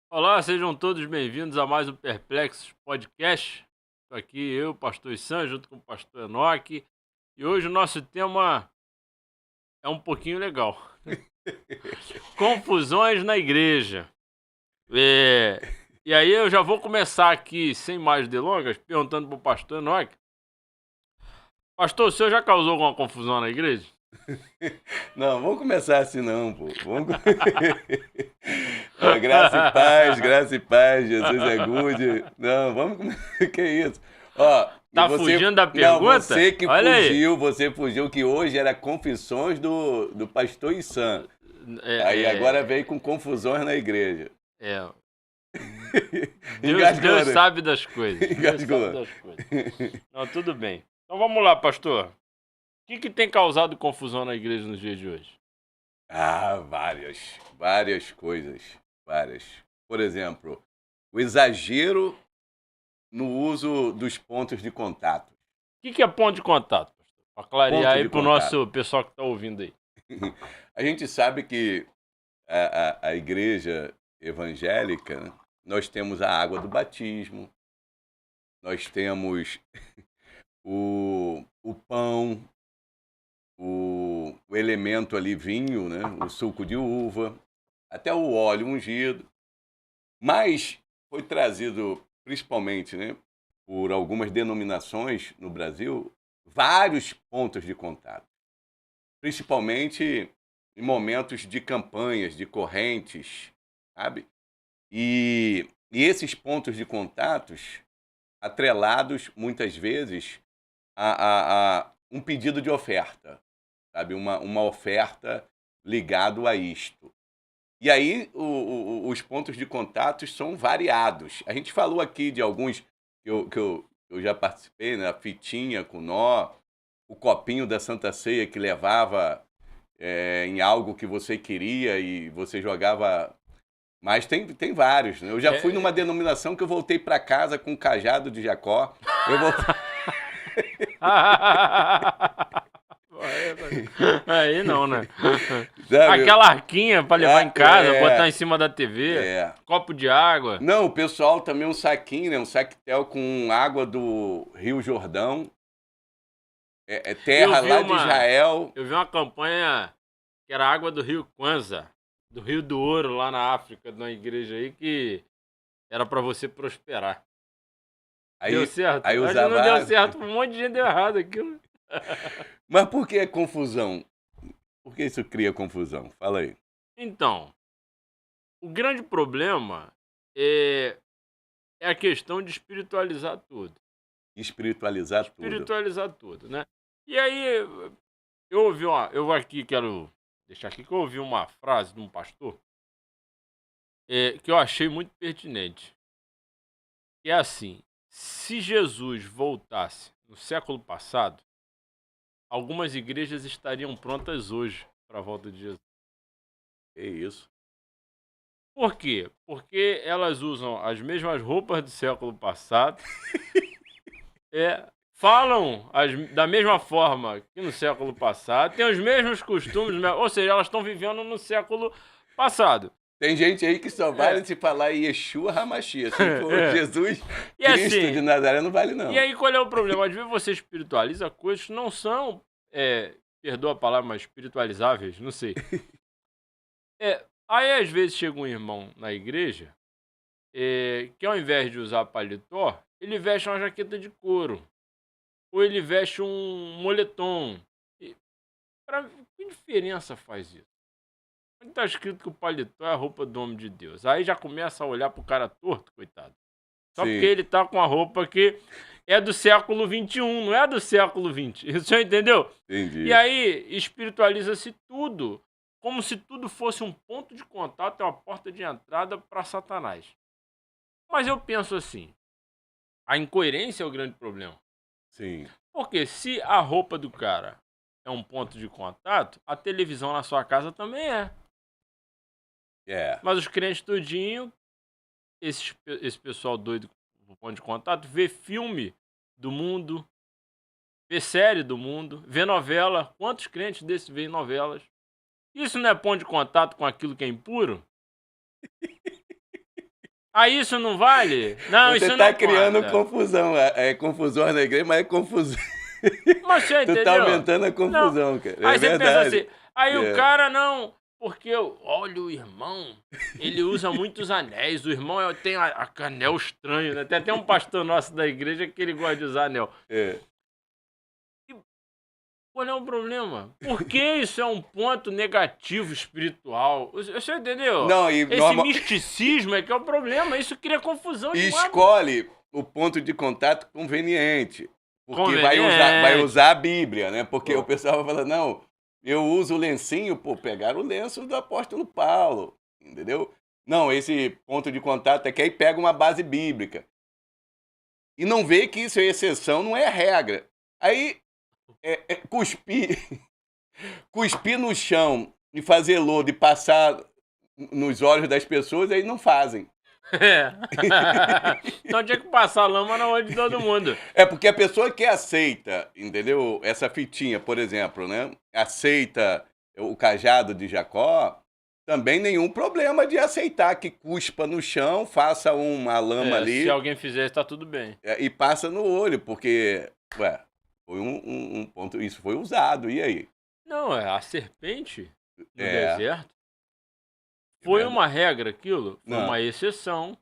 Olá, sejam todos bem-vindos a mais um Perplexos Podcast. Estou aqui eu, Pastor Issan, junto com o Pastor Enoque. E hoje o nosso tema é um pouquinho legal. Confusões na igreja. É, E aí eu já vou começar aqui, sem mais delongas, perguntando para o Pastor Enoque. Pastor, o senhor já causou alguma confusão na igreja? Não, vamos começar assim não, pô. Ó, graça e paz, Jesus é good. Não, vamos começar. Que isso? Ó, e Tá você. fugindo da Não, pergunta? Olha aí. você fugiu que hoje era confissões do pastor Issan. Aí agora É, veio com confusões na igreja. é, Deus, Engasgou, Deus né? sabe das coisas. Deus sabe Engasgou. das coisas. Não, tudo bem. Então vamos lá, pastor. O que tem causado confusão na igreja nos dias de hoje? Ah, várias coisas. Várias. Por exemplo, o exagero no uso dos pontos de contato. O que é ponto de contato, pastor? Para clarear Ponto aí de pro contato. nosso pessoal que tá ouvindo aí. A gente sabe que a igreja evangélica, né, nós temos a água do batismo, nós temos o pão, o elemento ali, vinho, né, o suco de uva, até o óleo ungido. Mas foi trazido, principalmente, né, por algumas denominações no Brasil, vários pontos de contato, principalmente em momentos de campanhas, de correntes, sabe? E esses pontos de contatos atrelados, muitas vezes, a um pedido de oferta, sabe? Uma oferta ligado a isto. E aí os pontos de contatos são variados. A gente falou aqui de alguns que eu já participei, né? A fitinha com nó, o copinho da Santa Ceia que levava em algo que você queria e você jogava. Mas tem vários, né? Eu já fui numa É... denominação que eu voltei para casa com o cajado de Jacó. Eu voltei... Aí não, né? Sabe? Aquela arquinha pra levar em casa, botar em É, cima da TV, é. copo de água. Não, o pessoal também um saquinho, né? Um saquetel com água do Rio Jordão, Eu terra vi lá de uma, Israel. eu vi uma campanha que era água do Rio Kwanza, do Rio do Ouro, lá na África, de uma igreja aí que era pra você prosperar. Deu Aí, certo? aí Acho que usava não deu água. certo, um monte de gente deu errado aquilo. Mas por que confusão? Por que isso cria confusão? Fala aí. Então, o grande problema é, é a questão de espiritualizar tudo. Espiritualizar tudo. Espiritualizar tudo, né? E aí, eu ouvi uma. Eu aqui quero deixar aqui que eu ouvi uma frase de um pastor que eu achei muito pertinente. Que é assim: se Jesus voltasse no século passado, algumas igrejas estariam prontas hoje para a volta de Jesus. É isso. Por quê? Porque elas usam as mesmas roupas do século passado, falam da mesma forma que no século passado, têm os mesmos costumes, ou seja, elas estão vivendo no século passado. Tem gente aí que só É, vale se falar Yeshua Hamashia. Se for é. Jesus E Cristo de assim, Nazaré, não vale e não. aí qual é o problema? Às vezes você espiritualiza coisas que não são, perdoa a palavra, mas espiritualizáveis, não sei. Aí às vezes chega um irmão na igreja que ao invés de usar paletó, ele veste uma jaqueta de couro. Ou ele veste um moletom. E que diferença faz isso? Onde tá escrito que o paletó é a roupa do homem de Deus? Aí já começa a olhar pro cara torto, coitado. Só porque Sim, ele tá com a roupa que é do século XXI, não é do século XX. O senhor entendeu? E entendi. aí espiritualiza-se tudo, como se tudo fosse um ponto de contato, uma porta de entrada para Satanás. Mas eu penso assim, a incoerência é o grande problema. Sim. Porque se a roupa do cara é um ponto de contato, a televisão na sua casa também é. É. Mas os crentes tudinho, esse pessoal doido com ponto de contato, vê filme do mundo, vê série do mundo, vê novela. Quantos crentes desses veem novelas? Isso não é ponto de contato com aquilo que é impuro? Aí isso não vale? Não, Você isso tá não criando conta. confusão. É confusão na igreja, mas é confusão. Mas você Tu entendeu? tá aumentando a Não. confusão, cara. Aí É você pensa verdade. assim, aí o É. cara não... Porque, olha, o irmão, ele usa muitos anéis. O irmão tem a anel estranho, né? Tem até um pastor nosso da igreja que ele gosta de usar anel. É. Qual é o problema? Por que isso é um ponto negativo espiritual? Você entendeu? Não, e Esse misticismo é que é o problema. Isso cria confusão E demais. escolhe o ponto de contato conveniente. Porque vai Conveniente. usar a Bíblia, né? Porque Pô. o pessoal vai falar, não, eu uso o lencinho, pô, pegaram o lenço do apóstolo Paulo, entendeu? Não, esse ponto de contato é que aí pega uma base bíblica. E não vê que isso é exceção, não é regra. Aí, cuspir, cuspir no chão e fazer lodo e passar nos olhos das pessoas, aí não fazem. É. Então tinha que passar lama na olho de todo mundo. É porque a pessoa que aceita, entendeu? Essa fitinha, por exemplo, né? Aceita o cajado de Jacó, também nenhum problema de aceitar que cuspa no chão, faça uma lama ali Se alguém fizer isso, tá tudo bem. e passa no olho, porque, foi um ponto, isso foi usado, e aí? Não, a serpente no É. deserto foi verdade. uma regra aquilo, foi Não. uma exceção.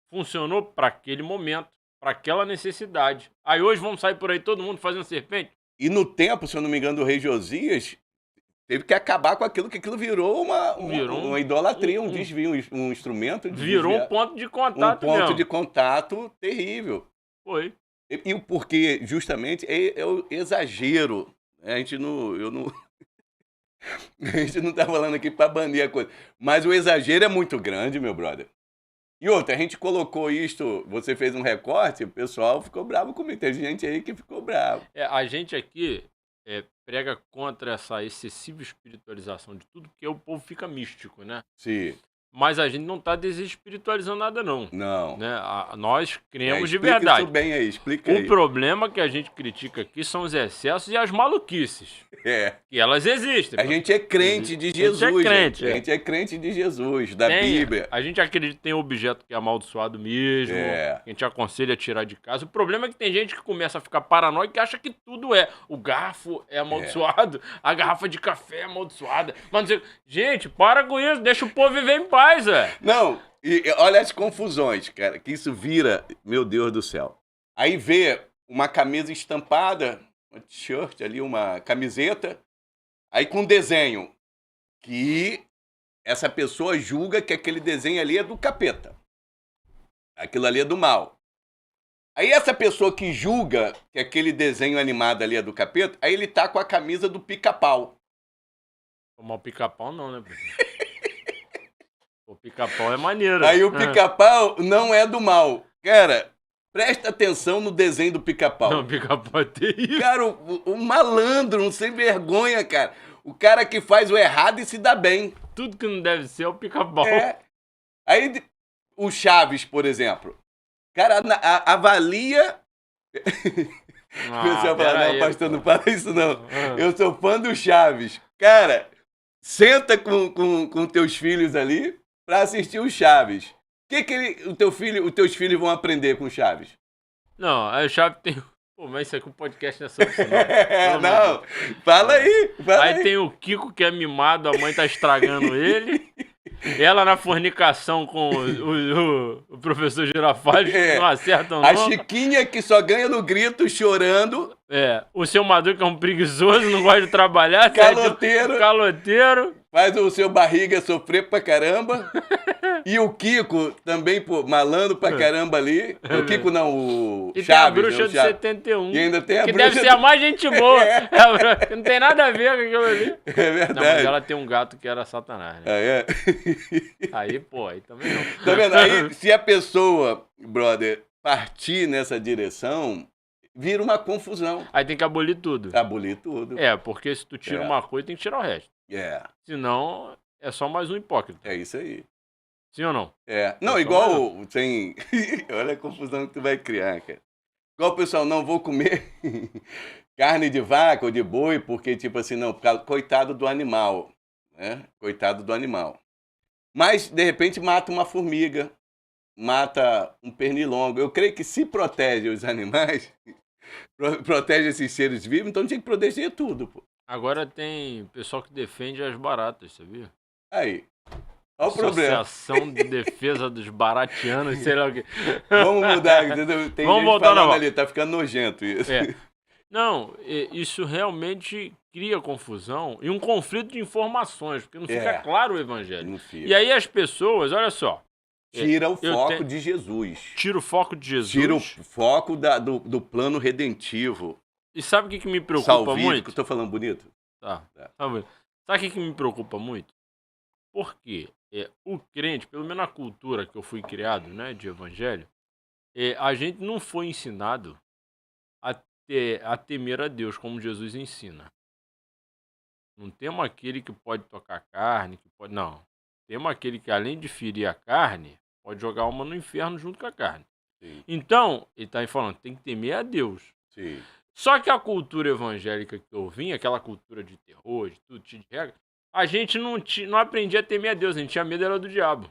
Funcionou para aquele momento, para aquela necessidade. Aí hoje vamos sair por aí todo mundo fazendo serpente? E no tempo, se eu não me engano, do rei Josias, teve que acabar com aquilo, que aquilo virou uma idolatria, um desvio, um instrumento de Virou desviar. um ponto de Um contato ponto mesmo. de contato terrível. Foi. E o porquê, justamente, é o exagero. A gente não. A gente não tá falando aqui para banir a coisa. Mas o exagero é muito grande, meu brother. E outra, a gente colocou isto, você fez um recorte, o pessoal ficou bravo comigo. Tem gente aí que ficou bravo. A gente aqui prega contra essa excessiva espiritualização de tudo, porque o povo fica místico, né? Sim. Mas a gente não tá desespiritualizando nada, não. Não. Né? Nós cremos de Explica verdade. isso bem aí, explica aí. O problema que a gente critica aqui são os excessos e as maluquices. Que elas existem. A gente é crente de Jesus. A gente é crente, A gente é crente de Jesus, da Bíblia. A gente acredita que tem um objeto que é amaldiçoado mesmo. Que a gente aconselha a tirar de casa. O problema é que tem gente que começa a ficar paranoico e acha que tudo é. O garfo é amaldiçoado, a garrafa de café é amaldiçoada. Mas não sei... Gente, para com isso, deixa o povo viver em paz, velho. Não, e olha as confusões, cara, que isso vira, meu Deus do céu. Aí vê uma camisa estampada, uma t-shirt ali, uma camiseta, aí com desenho, que essa pessoa julga que aquele desenho ali é do capeta. Aquilo ali é do mal. Aí essa pessoa que julga que aquele desenho animado ali é do capeta, aí ele tá com a camisa do Pica-Pau. Tomar o Pica-Pau não, né? O Pica-Pau é maneiro. Aí o Pica-Pau não é do mal. Cara, presta atenção no desenho do Pica-Pau. Não, o Pica-Pau é terrível. Cara, o malandro, um sem vergonha, cara. O cara que faz o errado e se dá bem. Tudo que não deve ser é o Pica-Pau. Aí o Chaves, por exemplo. Cara, avalia... O pessoal fala, não, pastor, não fala isso não. Eu sou fã do Chaves. Cara, senta com teus filhos ali pra assistir o Chaves. O que os teus filhos vão aprender com o Chaves? Não, aí o Chaves tem... Pô, mas isso aqui é um podcast não é sobre isso, não. Não, fala aí. Aí tem o Kiko que é mimado, a mãe tá estragando ele. Ela na fornicação com o professor Girafales, não acertam não. A Chiquinha que só ganha no grito, chorando. O seu Maduro que é um preguiçoso, não gosta de trabalhar. Caloteiro. Faz o seu barriga sofrer pra caramba. E o Kiko também, pô, malandro pra caramba ali. O Kiko não, o e Chaves. E tem a bruxa de 71. E ainda tem a que bruxa deve ser a mais gente boa. Não tem nada a ver com aquilo ali. É verdade. Não, mas ela tem um gato que era Satanás, né? Aí, pô, aí também não. Tá vendo? Aí, se a pessoa, brother, partir nessa direção, vira uma confusão. Aí tem que abolir tudo. Abolir tudo. Porque se tu tira uma coisa, tem que tirar o resto. Senão, é só mais um hipócrita. É isso aí. Sim ou não? Não, igual tem... Olha a confusão que tu vai criar, cara. Igual o pessoal, não vou comer carne de vaca ou de boi, porque, tipo assim, não, coitado do animal, né? Coitado do animal. Mas, de repente, mata uma formiga. mata um pernilongo. Eu creio que se protege os animais, protege esses seres vivos, então tinha que proteger tudo, pô. Agora tem pessoal que defende as baratas, sabia? Aí, olha o problema. Associação de Defesa dos Baratianos, sei lá o quê. Vamos mudar, entendeu? Tem Vamos gente voltar falando na ali, tá ficando nojento isso. É. Não, isso realmente cria confusão e um conflito de informações, porque não fica claro o evangelho. Não fica. E aí as pessoas, olha só. Tira o foco de Jesus. Tira o foco de Jesus. Tira o foco do plano redentivo. E sabe o que me preocupa muito? Eu tô falando bonito? Tá bonito. Sabe o que me preocupa muito? Porque o crente, pelo menos na cultura que eu fui criado, né, de evangelho, a gente não foi ensinado a temer a Deus como Jesus ensina. Não temos aquele que pode tocar carne, que pode. Não. Temos aquele que, além de ferir a carne, pode jogar uma no inferno junto com a carne. Sim. Então, ele está aí falando, tem que temer a Deus. Sim. Só que a cultura evangélica que eu vim, aquela cultura de terror, de tudo, de regra, a gente não aprendia a temer a Deus, a gente tinha medo era do diabo.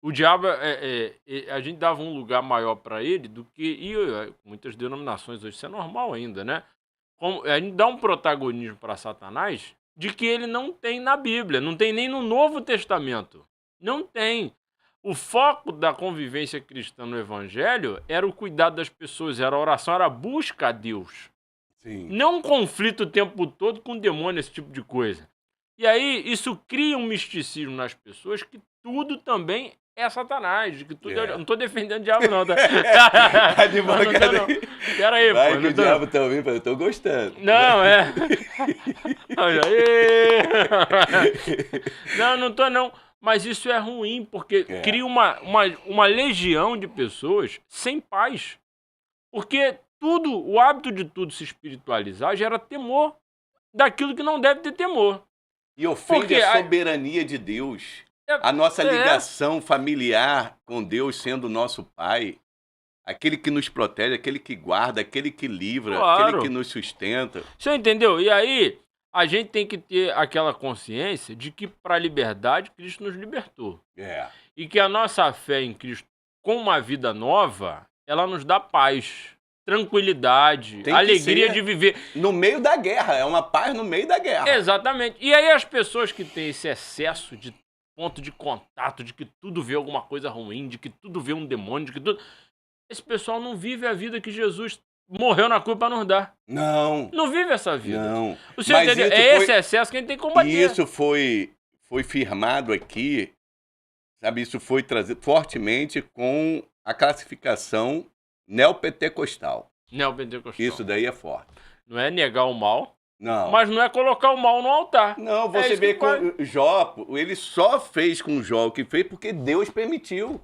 O diabo, a gente dava um lugar maior para ele do que... E muitas denominações hoje, isso é normal ainda, né? A gente dá um protagonismo para Satanás de que ele não tem na Bíblia, não tem nem no Novo Testamento. Não tem. O foco da convivência cristã no Evangelho era o cuidado das pessoas, era a oração, era a busca a Deus. Sim. Não um conflito o tempo todo com o demônio, esse tipo de coisa. E aí isso cria um misticismo nas pessoas que tudo também é Satanás, que tudo eu não tô defendendo o diabo não, tá? Pera aí, vai pô. Que o diabo tá ouvindo, eu tô gostando. Não, Olha aí. Não tô não. Mas isso é ruim, porque cria uma legião de pessoas sem paz. Porque o hábito de tudo se espiritualizar gera temor daquilo que não deve ter temor. E ofende a soberania de Deus. A nossa ligação familiar com Deus sendo o nosso Pai. Aquele que nos protege, aquele que guarda, aquele que livra, aquele que nos sustenta. Você entendeu? E aí, a gente tem que ter aquela consciência de que para a liberdade, Cristo nos libertou. E que a nossa fé em Cristo, com uma vida nova, ela nos dá paz, tranquilidade, alegria de viver. No meio da guerra, é uma paz no meio da guerra. Exatamente. E aí as pessoas que têm esse excesso de ponto de contato, de que tudo vê alguma coisa ruim, de que tudo vê um demônio, de que tudo... Esse pessoal não vive a vida que Jesus morreu na cruz para nos dar. Não. Não vive essa vida. Não. O senhor entendeu? Esse excesso que a gente tem que combater. E isso foi firmado aqui, sabe? Isso foi trazido fortemente com a classificação neopentecostal. Isso daí é forte. Não é negar o mal. Não. Mas não é colocar o mal no altar. Não, você vê com Jó, ele só fez com Jó o que fez porque Deus permitiu.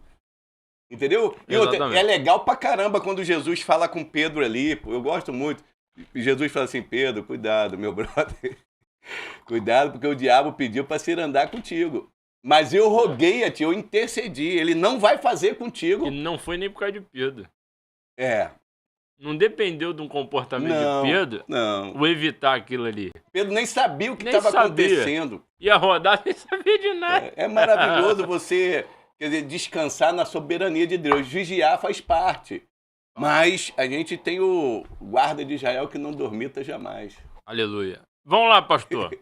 Entendeu? E outra, é legal pra caramba quando Jesus fala com Pedro ali, eu gosto muito. Jesus fala assim, Pedro, cuidado, meu brother. Cuidado, porque o diabo pediu pra se andar contigo. Mas eu roguei a ti, eu intercedi, ele não vai fazer contigo. E não foi nem por causa de Pedro. Não dependeu de um comportamento de Pedro o evitar aquilo ali. Pedro nem sabia o que estava acontecendo. Ia rodar sem saber de nada. É maravilhoso você, quer dizer, descansar na soberania de Deus. Vigiar faz parte. Mas a gente tem o guarda de Israel que não dormita jamais. Aleluia. Vamos lá, pastor.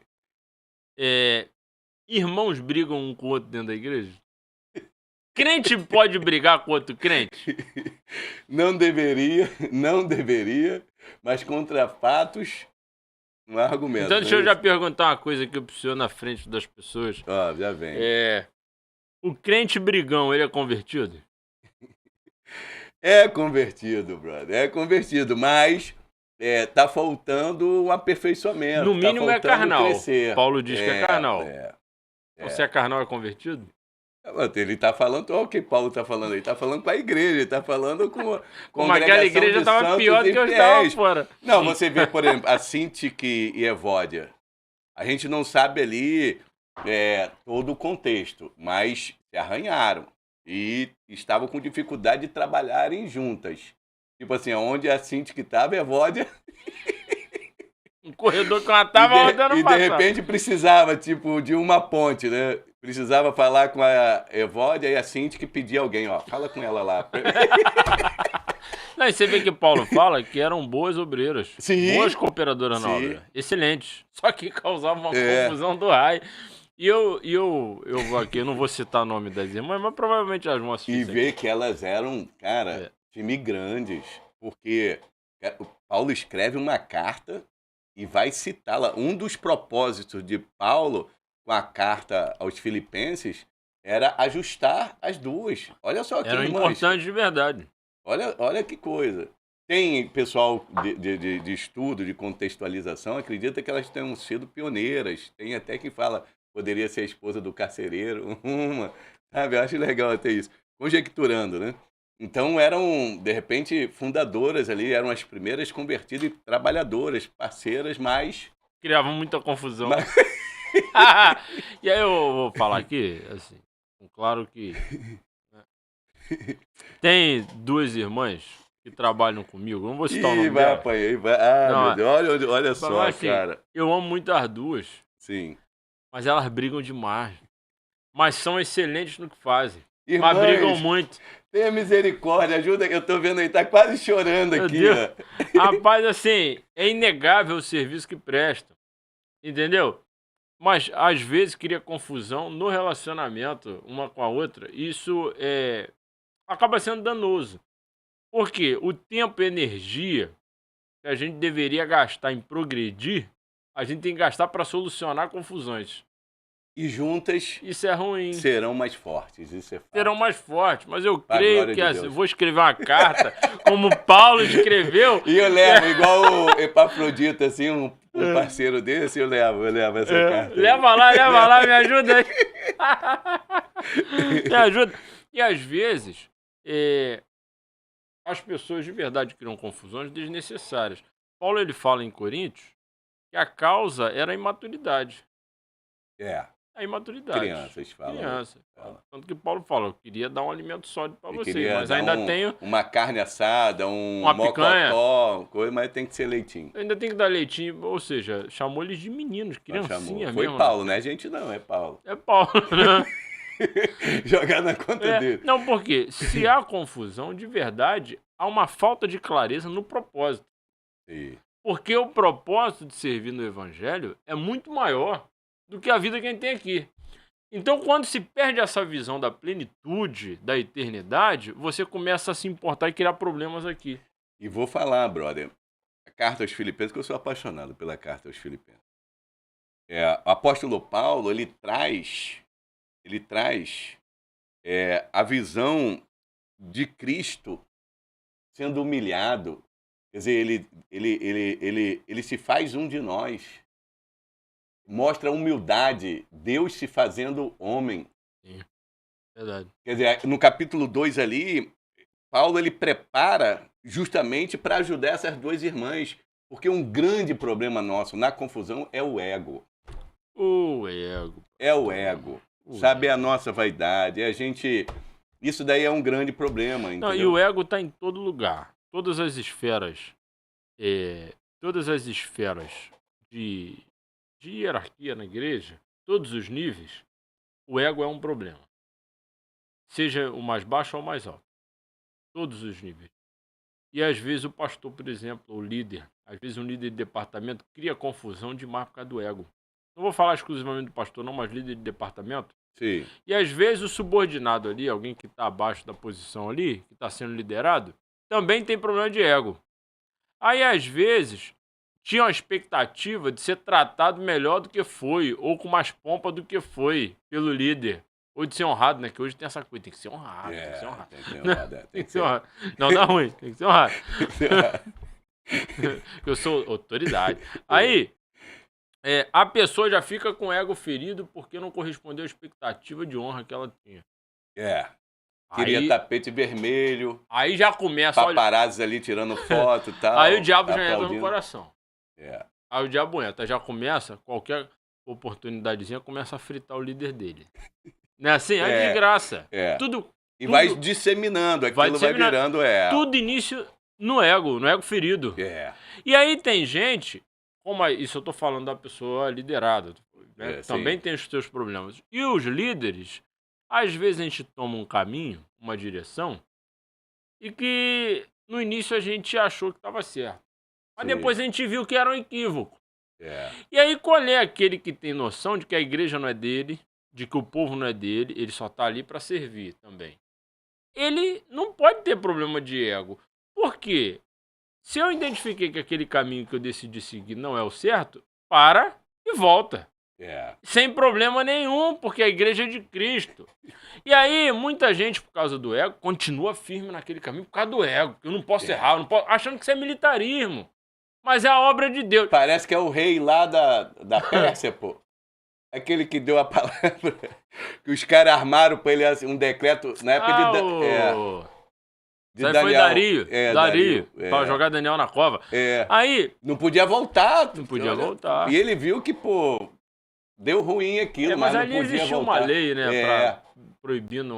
Irmãos brigam um com o outro dentro da igreja? Crente pode brigar com outro crente? Não deveria, mas contra fatos, não há argumento. Então deixa eu já perguntar uma coisa aqui pro senhor na frente das pessoas. Já vem. O crente brigão, ele é convertido? É convertido, brother, é convertido, mas tá faltando um aperfeiçoamento. No mínimo tá é carnal. Crescer. Paulo diz que é carnal. Você é carnal, é convertido? Ele está falando, olha o que Paulo está falando aí, está falando com a igreja, ele está falando com Mas aquela igreja estava pior do que eu estava fora. Não, você vê, por exemplo, a Sintique e Evódia. A gente não sabe ali todo o contexto, mas se arranharam e estavam com dificuldade de trabalharem juntas. Tipo assim, onde a Sintique estava, Evódia... Um corredor que ela estava, a outra não passava. E de repente precisava, tipo, de uma ponte, né? Precisava falar com a Evódia e a Cinti que pedia alguém, ó. Fala com ela lá. Não, e você vê que Paulo fala que eram boas obreiras. Sim. Boas cooperadoras na Sim. obra. Excelentes. Só que causavam uma confusão do raio. E eu vou aqui, eu não vou citar o nome das irmãs, mas provavelmente elas vão assistir. E ver que elas eram, cara, time grandes. Porque o Paulo escreve uma carta e vai citá-la. Um dos propósitos de Paulo com a carta aos Filipenses era ajustar as duas. Olha só que Eram importantes de verdade. Olha que coisa. Tem pessoal de estudo, de contextualização, acredita que elas tenham sido pioneiras. Tem até que fala, poderia ser a esposa do carcereiro, sabe? Eu acho legal até isso. Conjecturando, né? Então eram, de repente, fundadoras ali, eram as primeiras convertidas e trabalhadoras, parceiras, mas... Criavam muita confusão. E aí eu vou falar aqui, assim, claro que... Tem duas irmãs que trabalham comigo, não vou citar o nome dela. Vai. Ah, meu Deus, olha só, assim, cara. Eu amo muito as duas. Sim. Mas elas brigam demais. Mas são excelentes no que fazem. Irmãs, mas brigam muito. Tenha misericórdia, ajuda que eu tô vendo aí, tá quase chorando aqui, ó. Rapaz, assim, é inegável o serviço que prestam. Entendeu? Mas, às vezes, cria confusão no relacionamento, uma com a outra. Isso acaba sendo danoso. Porque o tempo e energia que a gente deveria gastar em progredir, a gente tem que gastar para solucionar confusões. E juntas isso é ruim. Serão mais fortes, isso é fato. Serão mais fortes, mas eu creio que eu vou escrever uma carta, como Paulo escreveu. E eu levo, igual o Epafrodito, assim, um parceiro desse, eu levo essa carta. Leva lá, me ajuda aí. Me ajuda. E às vezes, as pessoas de verdade criam confusões desnecessárias. Paulo, ele fala em Coríntios que a causa era a imaturidade. A imaturidade. Crianças falam. Tanto que Paulo fala, eu queria dar um alimento sólido para vocês, mas ainda tenho... Uma carne assada, uma mocotó, coisa, mas tem que ser leitinho. Ainda tem que dar leitinho, ou seja, chamou eles de meninos, criancinha mesmo. Foi Paulo, né? A gente não, é Paulo. É Paulo, né? Jogar na conta dele. Não, porque se há confusão, de verdade, há uma falta de clareza no propósito. Sim. Porque o propósito de servir no evangelho é muito maior do que a vida que a gente tem aqui. Então, quando se perde essa visão da plenitude, da eternidade, você começa a se importar e criar problemas aqui. E vou falar, brother, a carta aos Filipenses, que eu sou apaixonado pela carta aos Filipenses. O apóstolo Paulo, ele traz a visão de Cristo sendo humilhado. Quer dizer, ele se faz um de nós. Mostra a humildade, Deus se fazendo homem. Sim, verdade. Quer dizer, no capítulo 2 ali, Paulo ele prepara justamente para ajudar essas duas irmãs. Porque um grande problema nosso na confusão é o ego. O ego. É o ego. Sabe, é a nossa vaidade. Isso daí é um grande problema. Não, e o ego está em todo lugar. Todas as esferas de hierarquia na igreja, todos os níveis, o ego é um problema. Seja o mais baixo ou o mais alto. Todos os níveis. E às vezes o pastor, por exemplo, o líder, às vezes um líder de departamento cria confusão demais por causa do ego. Não vou falar exclusivamente do pastor não, mas líder de departamento. Sim. E às vezes o subordinado ali, alguém que está abaixo da posição ali, que está sendo liderado, também tem problema de ego. Aí às vezes tinha uma expectativa de ser tratado melhor do que foi, ou com mais pompa do que foi pelo líder. Ou de ser honrado, né? Que hoje tem essa coisa, tem que ser honrado, tem que ser honrado. Tem que ser honrado. Não dá ruim, tem que ser honrado. Eu sou autoridade. Aí, a pessoa já fica com o ego ferido porque não correspondeu à expectativa de honra que ela tinha. Queria tapete vermelho. Aí já começa... Paparazzi ali tirando foto e tal. Aí o diabo já entra no coração. Aí o diabo entra, já começa, qualquer oportunidadezinha, começa a fritar o líder dele. Não é assim? É desgraça. Tudo, vai disseminando, aquilo vai virando... Tudo início no ego ferido. E aí tem gente, como isso eu tô falando da pessoa liderada, né? É, Também sim. tem os seus problemas. E os líderes, às vezes a gente toma um caminho, uma direção, e que no início a gente achou que estava certo. Mas Sim. depois a gente viu que era um equívoco. É. E aí qual é aquele que tem noção de que a igreja não é dele, de que o povo não é dele, ele só está ali para servir também. Ele não pode ter problema de ego. Por quê? Se eu identifiquei que aquele caminho que eu decidi seguir não é o certo, para e volta. É. Sem problema nenhum, porque a igreja é de Cristo. E aí, muita gente, por causa do ego, continua firme naquele caminho por causa do ego. Eu não posso errar, eu não posso... achando que isso é militarismo. Mas é a obra de Deus. Parece que é o rei lá da Pérsia, pô. Aquele que deu a palavra. Que os caras armaram pra ele assim, um decreto na época de Isso aí foi Dario. É, Dario. É. Pra jogar Daniel na cova. É. Aí, Não podia voltar. não podia voltar. E ele viu que, pô, deu ruim aquilo, mas mas não ali podia existia voltar. uma lei, né, É. proibindo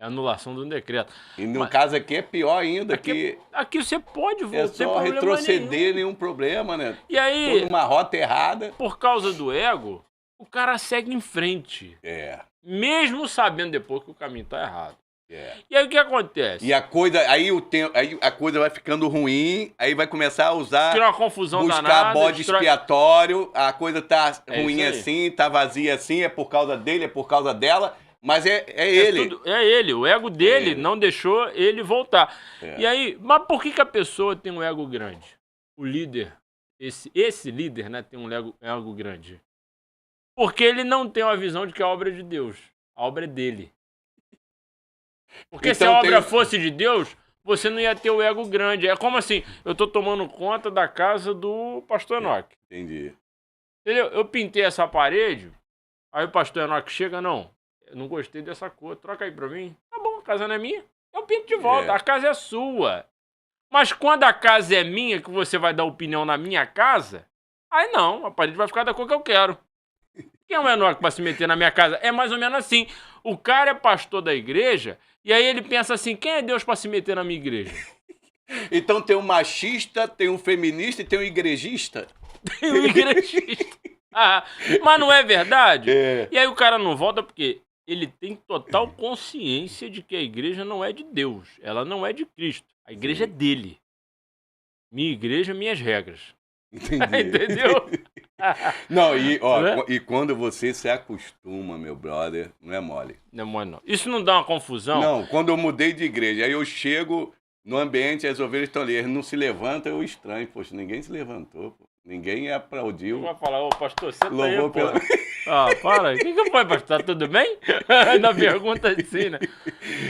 a anulação de um decreto. E no Mas- caso aqui é pior ainda, que Aqui você pode é voltar, sem só problema retroceder, nenhum. nenhum problema, né? E Tô aí, numa rota errada. por causa do ego, o cara segue em frente. É. Mesmo sabendo depois que o caminho tá errado. É. E aí o que acontece? E a coisa, aí a coisa vai ficando ruim, aí vai começar a usar, Cria uma confusão buscar danada. bode destrói- expiatório, a coisa tá É ruim isso aí. assim, tá vazia assim, é por causa dele, é por causa dela, mas é É ele. é ele, o ego dele ele. não deixou ele voltar. É. E aí, mas por que a pessoa tem um ego grande? O líder, esse líder, né, tem um ego grande. Porque ele não tem uma visão de que a obra é de Deus. A obra é dele. Porque se a Então obra tem- fosse de Deus, você não ia ter o ego grande. É como assim, eu tô tomando conta da casa do pastor Enoque. Entendi. Entendeu? Eu pintei essa parede, aí o pastor Enoque chega, não, eu não gostei dessa cor, troca aí pra mim. Tá bom, a casa não é minha, eu pinto de volta, É. a casa é sua. Mas quando a casa é minha, que você vai dar opinião na minha casa, aí não, a parede vai ficar da cor que eu quero. Quem é o Enoque pra se meter na minha casa? É mais ou menos assim. O cara é pastor da igreja, e aí ele pensa assim, quem é Deus pra se meter na minha igreja? Então tem um machista, tem um feminista e tem um igrejista. Tem um igrejista. Ah, mas não é verdade? É. E aí o cara não volta porque ele tem total consciência de que a igreja não é de Deus. Ela não é de Cristo. A igreja é dele. Minha igreja, minhas regras. Entendi. Entendeu? Não, Né? e quando você se acostuma, meu brother, não é mole. Não, mano, não. Isso não dá uma confusão? Não, quando eu mudei de igreja, aí eu chego no ambiente, as ovelhas estão ali, eles não se levantam, eu estranho. Poxa, ninguém se levantou, pô. Ninguém aplaudiu. Vai falar, ô pastor, senta aí, Louvou pô. pela... Ah, para. O que foi, pastor? Tá tudo bem? Na pergunta assim, né?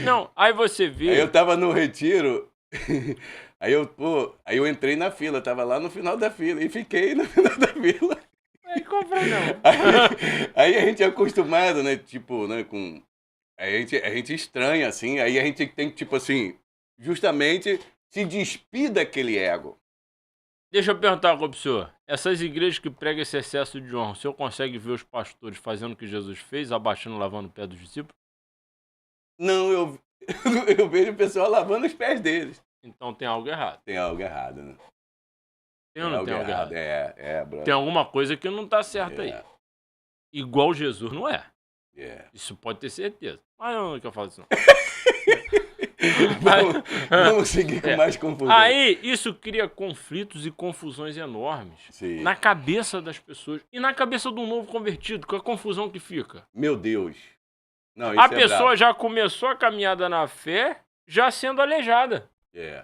Não, aí você vê... Aí eu tava no retiro, aí eu entrei na fila, tava lá no final da fila, e fiquei no final da fila. Aí compra não. Aí a gente é acostumado, né, tipo, né, com... A gente estranha, assim, aí a gente tem que, tipo assim, justamente se despir daquele ego. Deixa eu perguntar uma coisa pro senhor. Essas igrejas que pregam esse excesso de honra, o senhor consegue ver os pastores fazendo o que Jesus fez, abaixando, lavando o pé dos discípulos? Não, eu vejo o pessoal lavando os pés deles. Então tem algo errado. Tem algo errado, né? Tem ou não tem algo errado? brother. Tem alguma coisa que não tá certa aí. Igual Jesus não é. É. Isso pode ter certeza. Mas eu não quero falar isso não. Vamos seguir com mais confusão. Aí, isso cria conflitos e confusões enormes Sim. na cabeça das pessoas e na cabeça do novo convertido, com a confusão que fica. Meu Deus. Não, isso A é pessoa brabo. já começou a caminhada na fé, já sendo aleijada É.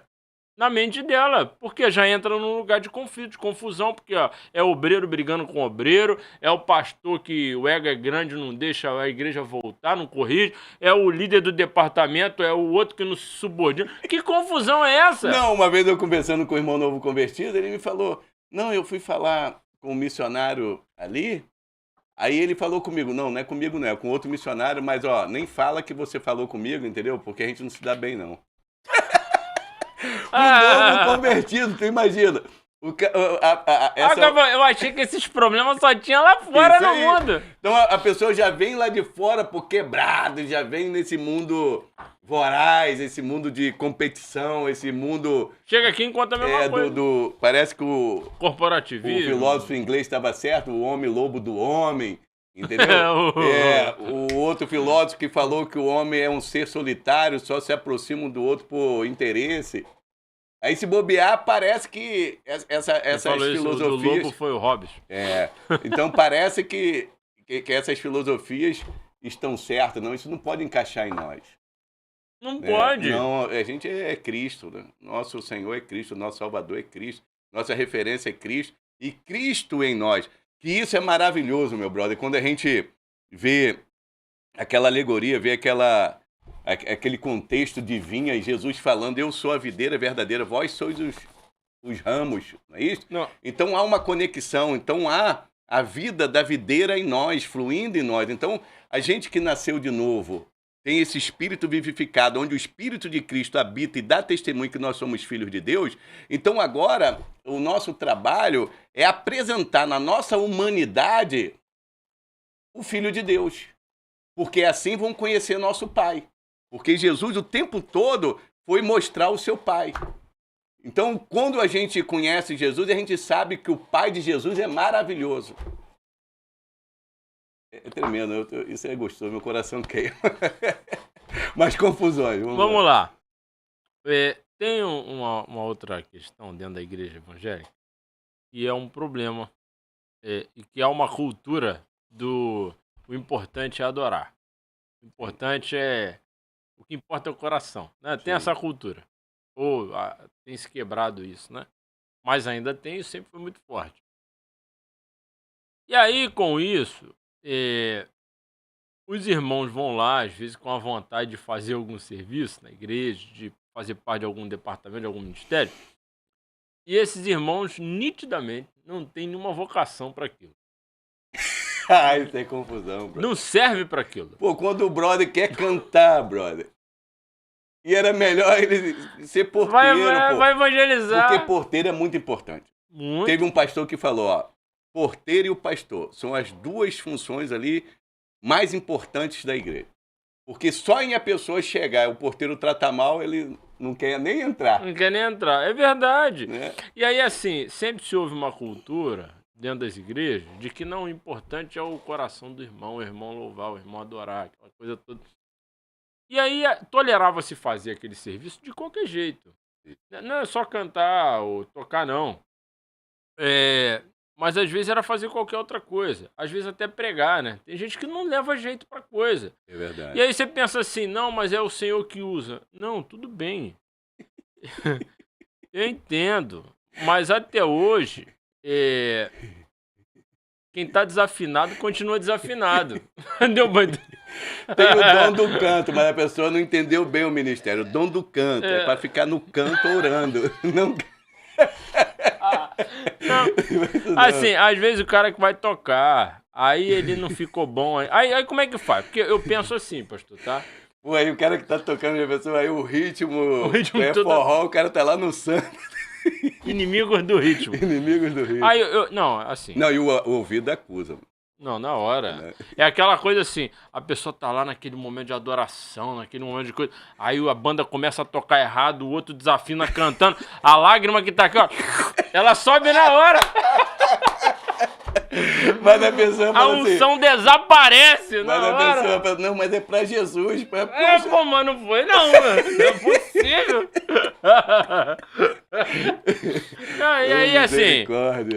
na mente dela, porque já entra num lugar de conflito, de confusão, porque ó, é obreiro brigando com obreiro, é o pastor que o ego é grande, não deixa a igreja voltar, não corrige, é o líder do departamento, é o outro que não se subordina. Que confusão é essa? Não, uma vez eu conversando com o irmão novo convertido, ele me falou, não, eu fui falar com um missionário ali, aí ele falou comigo, não é comigo não, é com outro missionário, mas ó, nem fala que você falou comigo, entendeu? Porque a gente não se dá bem, não. Um novo convertido, tu imagina. Eu achei que esses problemas só tinha lá fora no mundo. Então a pessoa já vem lá de fora por quebrado, já vem nesse mundo voraz, esse mundo de competição, esse mundo... Chega aqui e encontra a mesma coisa. Parece que o corporativismo. O filósofo inglês estava certo, o homem lobo do homem, entendeu? O outro filósofo que falou que o homem é um ser solitário, só se aproxima um do outro por interesse. Aí, se bobear, parece que essas filosofias... O lobo foi o Hobbes. Então, parece que essas filosofias estão certas. Não, isso não pode encaixar em nós. Não pode. Não, a gente é Cristo, né? Nosso Senhor é Cristo, nosso Salvador é Cristo, nossa referência é Cristo e Cristo em nós. Que isso é maravilhoso, meu brother. Quando a gente vê aquela alegoria, vê aquele contexto de vinha e Jesus falando, eu sou a videira verdadeira, vós sois os ramos, não é isso? Não. Então há uma conexão, então há a vida da videira em nós, fluindo em nós. Então a gente que nasceu de novo tem esse espírito vivificado, onde o Espírito de Cristo habita e dá testemunho que nós somos filhos de Deus. Então agora o nosso trabalho é apresentar na nossa humanidade o Filho de Deus, porque assim vão conhecer nosso Pai. Porque Jesus o tempo todo foi mostrar o seu Pai. Então, quando a gente conhece Jesus, a gente sabe que o Pai de Jesus é maravilhoso. É tremendo, isso é gostoso, meu coração queima. Mas confusões. Vamos lá. Tem uma outra questão dentro da igreja evangélica, que é um problema, e que é uma cultura o importante é adorar. O importante o que importa é o coração, né? Tem essa cultura. Tem se quebrado isso, né? Mas ainda tem, e sempre foi muito forte. E aí, com isso, os irmãos vão lá, às vezes, com a vontade de fazer algum serviço na igreja, de fazer parte de algum departamento, de algum ministério. E esses irmãos, nitidamente, não têm nenhuma vocação para aquilo. Isso é confusão, brother. Não serve para aquilo. Pô, quando o brother quer cantar, brother, e era melhor ele ser porteiro, vai evangelizar. Porque porteiro é muito importante. Muito. Teve um pastor que falou, porteiro e o pastor são as duas funções ali mais importantes da igreja. Porque só em a pessoa chegar, o porteiro tratar mal, ele não quer nem entrar. Não quer nem entrar, é verdade. Né? E aí, assim, sempre se ouve uma cultura dentro das igrejas de que não, o importante é o coração do irmão, o irmão louvar, o irmão adorar, aquela coisa toda. E aí tolerava-se fazer aquele serviço de qualquer jeito. Não é só cantar ou tocar, não. Mas às vezes era fazer qualquer outra coisa. Às vezes até pregar, né? Tem gente que não leva jeito pra coisa. É verdade. E aí você pensa assim, não, mas é o Senhor que usa. Não, tudo bem. Eu entendo. Mas até hoje, quem tá desafinado continua desafinado. Deu Tem o dom do canto, mas a pessoa não entendeu bem o ministério. O dom do canto é para ficar no canto orando. Não... Não. Assim, às vezes o cara que vai tocar, aí ele não ficou bom. Aí como é que faz? Porque eu penso assim, pastor, tá? Pô, aí o cara que tá tocando, a pessoa, aí o ritmo é tudo... forró, o cara tá lá no sangue. Inimigos do ritmo. Inimigos do ritmo. Aí não, assim. Não, e o ouvido acusa. Não, na hora. É aquela coisa assim, a pessoa tá lá naquele momento de adoração, naquele momento de coisa. Aí a banda começa a tocar errado, o outro desafina cantando. A lágrima que tá aqui, ó, ela sobe na hora. Mas a pessoa a unção assim, desaparece na hora. Mas a pessoa fala, não, mas é pra Jesus. Pô, mas não foi não, mano. Não é possível. Não, e aí assim,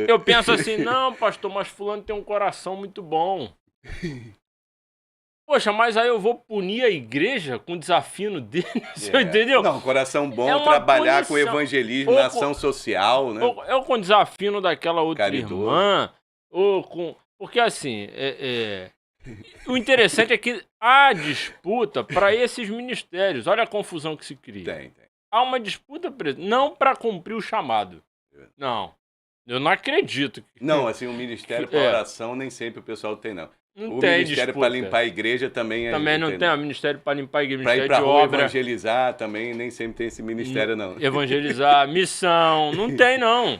eu penso assim, não, pastor, mas fulano tem um coração muito bom. Poxa, mas aí eu vou punir a igreja com o desafino dele, você entendeu? Não, coração bom, trabalhar com evangelismo, na ação social, né? Ou com o desafino daquela outra irmã, ou com... Porque assim, o interessante é que há disputa para esses ministérios. Olha a confusão que se cria. Tem. Há uma disputa, não para cumprir o chamado. Não, eu não acredito. Não, assim, o ministério para oração nem sempre o pessoal tem, não. Não o tem ministério para limpar a igreja também Também não tem. O ministério para limpar a igreja, para ir ministério pra de rua obra. Evangelizar também, nem sempre tem esse ministério, não. Evangelizar, missão, não tem, não.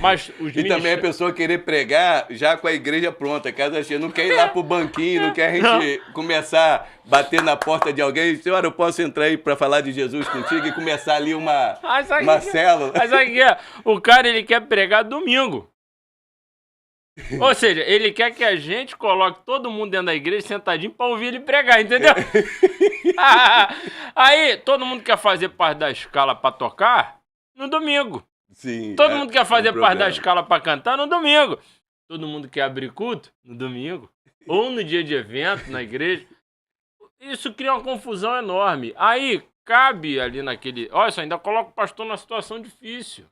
Mas os E também a pessoa querer pregar já com a igreja pronta, caso a gente não quer ir lá pro banquinho, não quer a gente começar a bater na porta de alguém, senhora, eu posso entrar aí para falar de Jesus contigo e começar ali uma célula. Mas aqui, o cara, ele quer pregar domingo. Ou seja, ele quer que a gente coloque todo mundo dentro da igreja sentadinho pra ouvir ele pregar, entendeu? Aí, todo mundo quer fazer parte da escala pra tocar no domingo. Sim, Todo mundo quer fazer parte da problema. escala pra cantar no domingo. Todo mundo quer abrir culto no domingo. Ou no dia de evento, na igreja. Isso cria uma confusão enorme. Aí, cabe ali naquele... Olha só, ainda coloca o pastor numa situação difícil.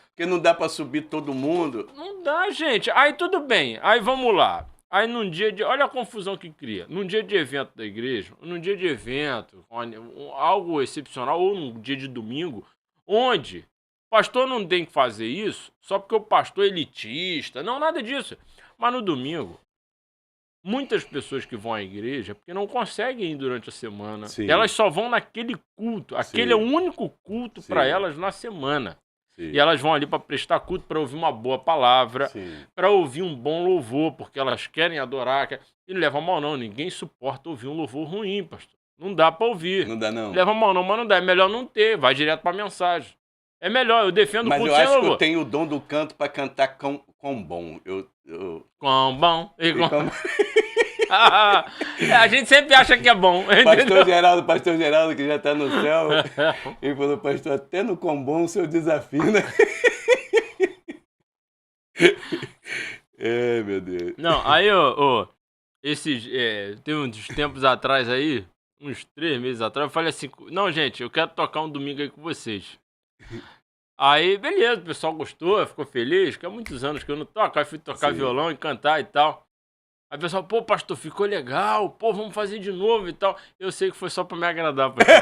Porque não dá pra subir todo mundo. Não dá, gente. Aí tudo bem. Aí vamos lá. Aí num dia de... Olha a confusão que cria. Num dia de evento da igreja, num dia de evento, algo excepcional, ou num dia de domingo, onde o pastor não tem que fazer isso só porque o pastor é elitista. Não, nada disso. Mas no domingo, muitas pessoas que vão à igreja, porque não conseguem ir durante a semana, Sim. elas só vão naquele culto. Aquele é o único culto para elas na semana. Sim. E elas vão ali para prestar culto, para ouvir uma boa palavra, para ouvir um bom louvor, porque elas querem adorar. E não leva mal não, ninguém suporta ouvir um louvor ruim, pastor. Não dá para ouvir. Não dá não. Leva mal não, mas não dá. É melhor não ter, vai direto para a mensagem. É melhor, eu defendo o Mas culto eu sem acho louvor. que eu tenho o dom do canto para cantar com bom. Com bom. A gente sempre acha que é bom. Pastor Geraldo, que já está no céu, ele falou, pastor, até no combom o seu desafina. Meu Deus. Não, aí, tem uns tempos atrás aí, uns 3 meses atrás, eu falei assim, não, gente, eu quero tocar um domingo aí com vocês. Aí, beleza, o pessoal gostou, ficou feliz, que há muitos anos que eu não toco, aí fui tocar violão e cantar e tal. Aí o pessoal, pô, pastor, ficou legal, pô, vamos fazer de novo e tal. Eu sei que foi só pra me agradar, pastor.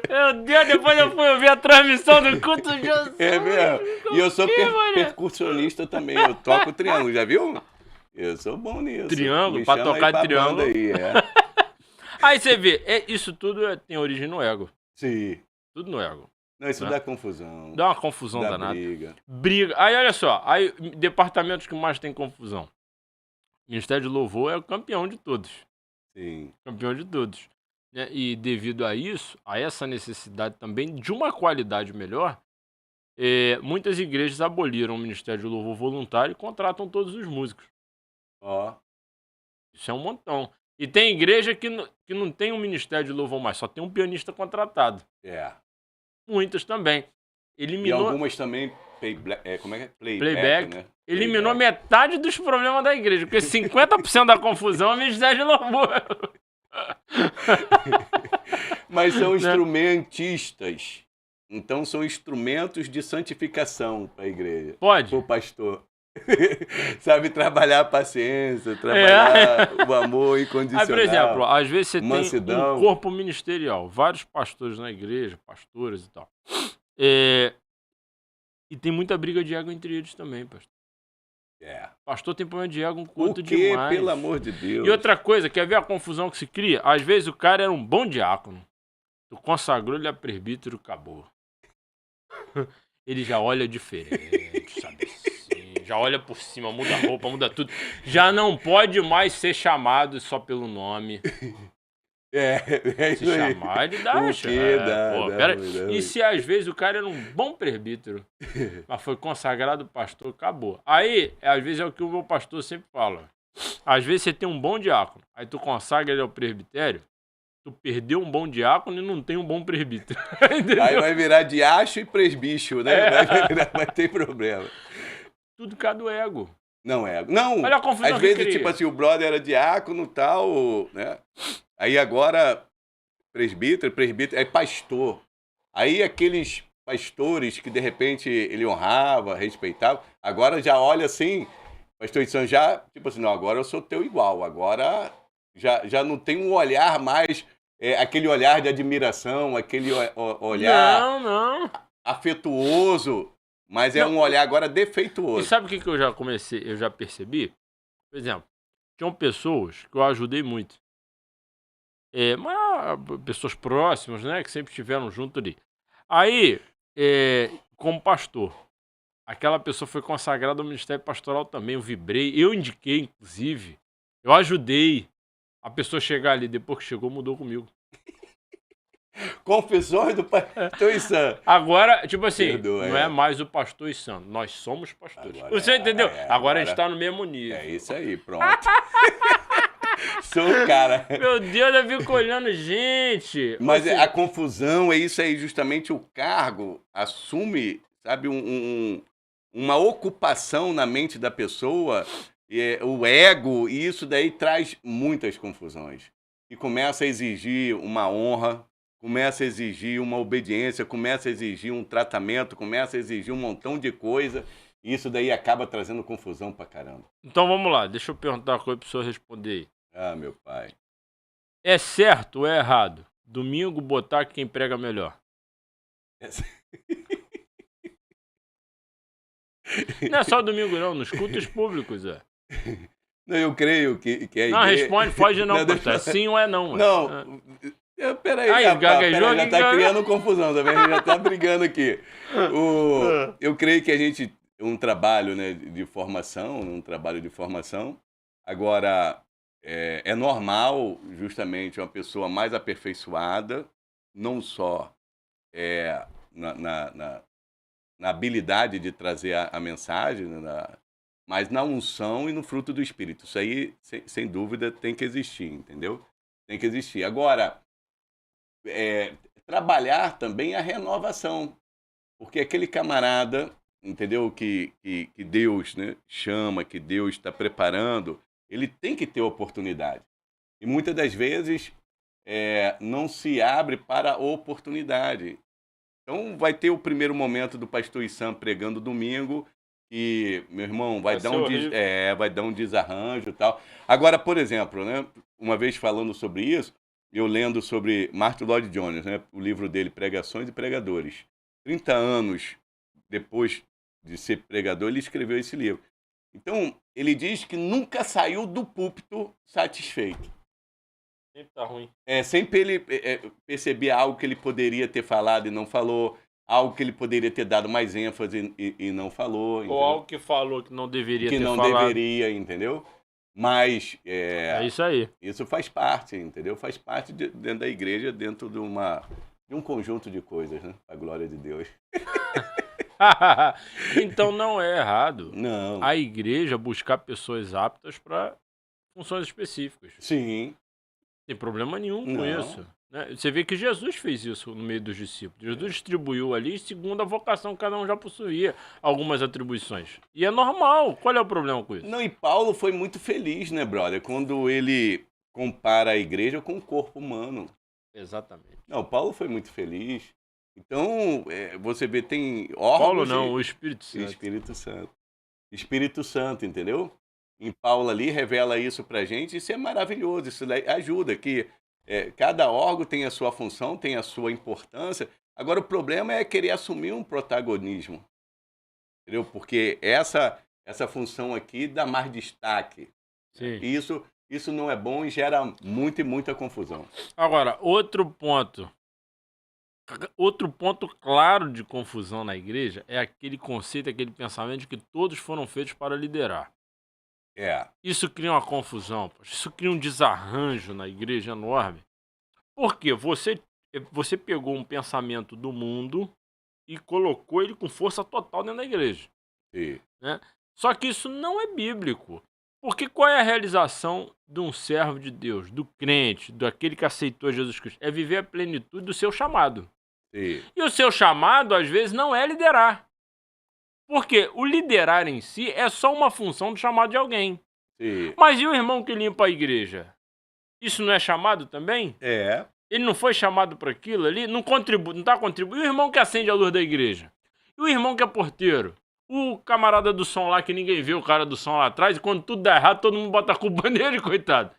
Meu Deus, depois eu fui ouvir a transmissão do culto de Jesus. É mesmo? E eu sou percussionista também, eu toco triângulo, já viu? Eu sou bom nisso. Triângulo? Pra tocar triângulo? Aí você vê, isso tudo tem origem no ego. Sim. Tudo no ego. Não, isso dá confusão. Dá uma confusão danada. Briga. Aí olha só, aí departamentos que mais tem confusão. O Ministério de Louvor é o campeão de todos. Sim. Campeão de todos. Né? E devido a isso, a essa necessidade também de uma qualidade melhor, muitas igrejas aboliram o Ministério de Louvor voluntário e contratam todos os músicos. Isso é um montão. E tem igreja que não tem um Ministério de Louvor mais, só tem um pianista contratado. Muitas também. Eliminou... E algumas também, como é que é? Playback. Né? Eliminou metade dos problemas da igreja, porque 50% da confusão é o Ministério de Louvor. Mas são instrumentistas. Então são instrumentos de santificação para a igreja. Pode. Para o pastor. Sabe trabalhar a paciência, trabalhar o amor incondicional. Aí, por exemplo, às vezes você mansidão. Tem um corpo ministerial, vários pastores na igreja, pastores e tal. E tem muita briga de ego entre eles também, pastor. Pastor tem problema de ego um culto demais. Pelo amor de Deus. E outra coisa, quer ver a confusão que se cria? Às vezes o cara era um bom diácono. Tu consagrou ele a presbítero, acabou. Ele já olha diferente, sabe assim? Já olha por cima, muda a roupa, muda tudo. Já não pode mais ser chamado só pelo nome. Se chamar, ele dá. E se às vezes o cara era um bom presbítero, mas foi consagrado pastor, acabou. Aí, às vezes é o que o meu pastor sempre fala. Às vezes você tem um bom diácono, aí tu consagra ele ao presbitério, tu perdeu um bom diácono e não tem um bom presbítero. Aí vai virar diacho e presbício, né? Vai ter problema. Tudo por causa do ego. Não é. Não, olha a confusão às vezes, tipo assim, o brother era diácono e tal, né? Aí agora, presbítero, aí pastor. Aí aqueles pastores que de repente ele honrava, respeitava, agora já olha assim, pastor Edson já, tipo assim, não, agora eu sou teu igual, agora já não tem um olhar mais, aquele olhar de admiração, aquele olhar afetuoso, mas é um olhar agora defeituoso. E sabe o que eu já percebi? Por exemplo, tinham pessoas que eu ajudei muito. Pessoas próximas, né, que sempre estiveram junto ali. Aí, como pastor. Aquela pessoa foi consagrada ao ministério pastoral também, eu vibrei, eu indiquei, inclusive, eu ajudei a pessoa chegar ali, depois que chegou, mudou comigo. Confissões do pastor Issan. Agora, tipo assim, Perdoa, não é mais o pastor Issan, nós somos pastores. Agora Você entendeu? agora Agora a gente tá no mesmo nível. É isso aí, pronto. Sou o cara. Meu Deus, eu fico olhando, gente. Mas Você- a confusão é isso aí, justamente o cargo assume, sabe, uma ocupação na mente da pessoa, o ego, e isso daí traz muitas confusões. E começa a exigir uma honra, começa a exigir uma obediência, começa a exigir um tratamento, começa a exigir um montão de coisa, e isso daí acaba trazendo confusão pra caramba. Então vamos lá, deixa eu perguntar uma coisa pra pessoa responder aí. Ah, meu pai. É certo ou é errado? Domingo botar quem prega melhor. Não é só domingo não, nos cultos públicos, é. Não, eu creio que a Não, igreja... responde, foge não, Não, pastor. É sim ou é não? Não, peraí, Aí, rapaz, gaguejou peraí, já aqui, tá gaguejou. criando confusão também, a gente já tá brigando aqui. Eu creio que a gente, um trabalho, né, de formação, um trabalho de formação, agora, é normal, justamente, uma pessoa mais aperfeiçoada, não só na habilidade de trazer a mensagem, mas na unção e no fruto do Espírito. Isso aí, sem dúvida, tem que existir, entendeu? Tem que existir. Agora, trabalhar também a renovação. Porque aquele camarada, entendeu, que Deus, né, chama, que Deus está preparando, ele tem que ter oportunidade. E muitas das vezes não se abre para a oportunidade. Então vai ter o primeiro momento do pastor Issan pregando domingo, e, meu irmão, vai dar um desarranjo e tal. Agora, por exemplo, né, uma vez falando sobre isso, eu lendo sobre Martin Lloyd Jones, né, o livro dele, Pregações e Pregadores. 30 anos depois de ser pregador, ele escreveu esse livro. Então, ele diz que nunca saiu do púlpito satisfeito. Sempre tá ruim. Sempre ele percebia algo que ele poderia ter falado e não falou, algo que ele poderia ter dado mais ênfase e não falou. Ou entendeu? algo que falou que não deveria Que ter não falado. deveria, entendeu? Mas É isso aí. isso faz parte, entendeu? Faz parte dentro da igreja, dentro de um conjunto de coisas, né? A glória de Deus. Então não é errado Não. a igreja buscar pessoas aptas para funções específicas. Sim. Não tem problema nenhum com Não. isso. Né? Você vê que Jesus fez isso no meio dos discípulos. Jesus distribuiu ali segundo a vocação que cada um já possuía algumas atribuições. E é normal. Qual é o problema com isso? Não, e Paulo foi muito feliz, né, brother? Quando ele compara a igreja com o corpo humano. Exatamente. Não, Paulo foi muito feliz. Então, você vê, tem órgãos... Paulo não, o Espírito Santo. Espírito Santo. Espírito Santo, entendeu? Em Paulo ali revela isso pra gente, isso é maravilhoso, isso daí ajuda, que cada órgão tem a sua função, tem a sua importância. Agora o problema é querer assumir um protagonismo, entendeu? Porque essa função aqui dá mais destaque. Sim. E isso não é bom e gera muita confusão. Agora, outro ponto claro de confusão na igreja é aquele conceito, aquele pensamento de que todos foram feitos para liderar. Isso cria uma confusão, isso cria um desarranjo na igreja enorme. Porque você pegou um pensamento do mundo e colocou ele com força total dentro da igreja. Sim. Né? Só que isso não é bíblico. Porque qual é a realização de um servo de Deus, do crente, daquele que aceitou Jesus Cristo? É viver a plenitude do seu chamado. Sim. E o seu chamado, às vezes, não é liderar. Porque o liderar em si é só uma função do chamado de alguém. Sim. Mas e o irmão que limpa a igreja? Isso não é chamado também? Ele não foi chamado para aquilo ali? Não está contribuindo? E o irmão que acende a luz da igreja? E o irmão que é porteiro? O camarada do som lá, que ninguém vê o cara do som lá atrás, e quando tudo dá errado, todo mundo bota a culpa nele, coitado.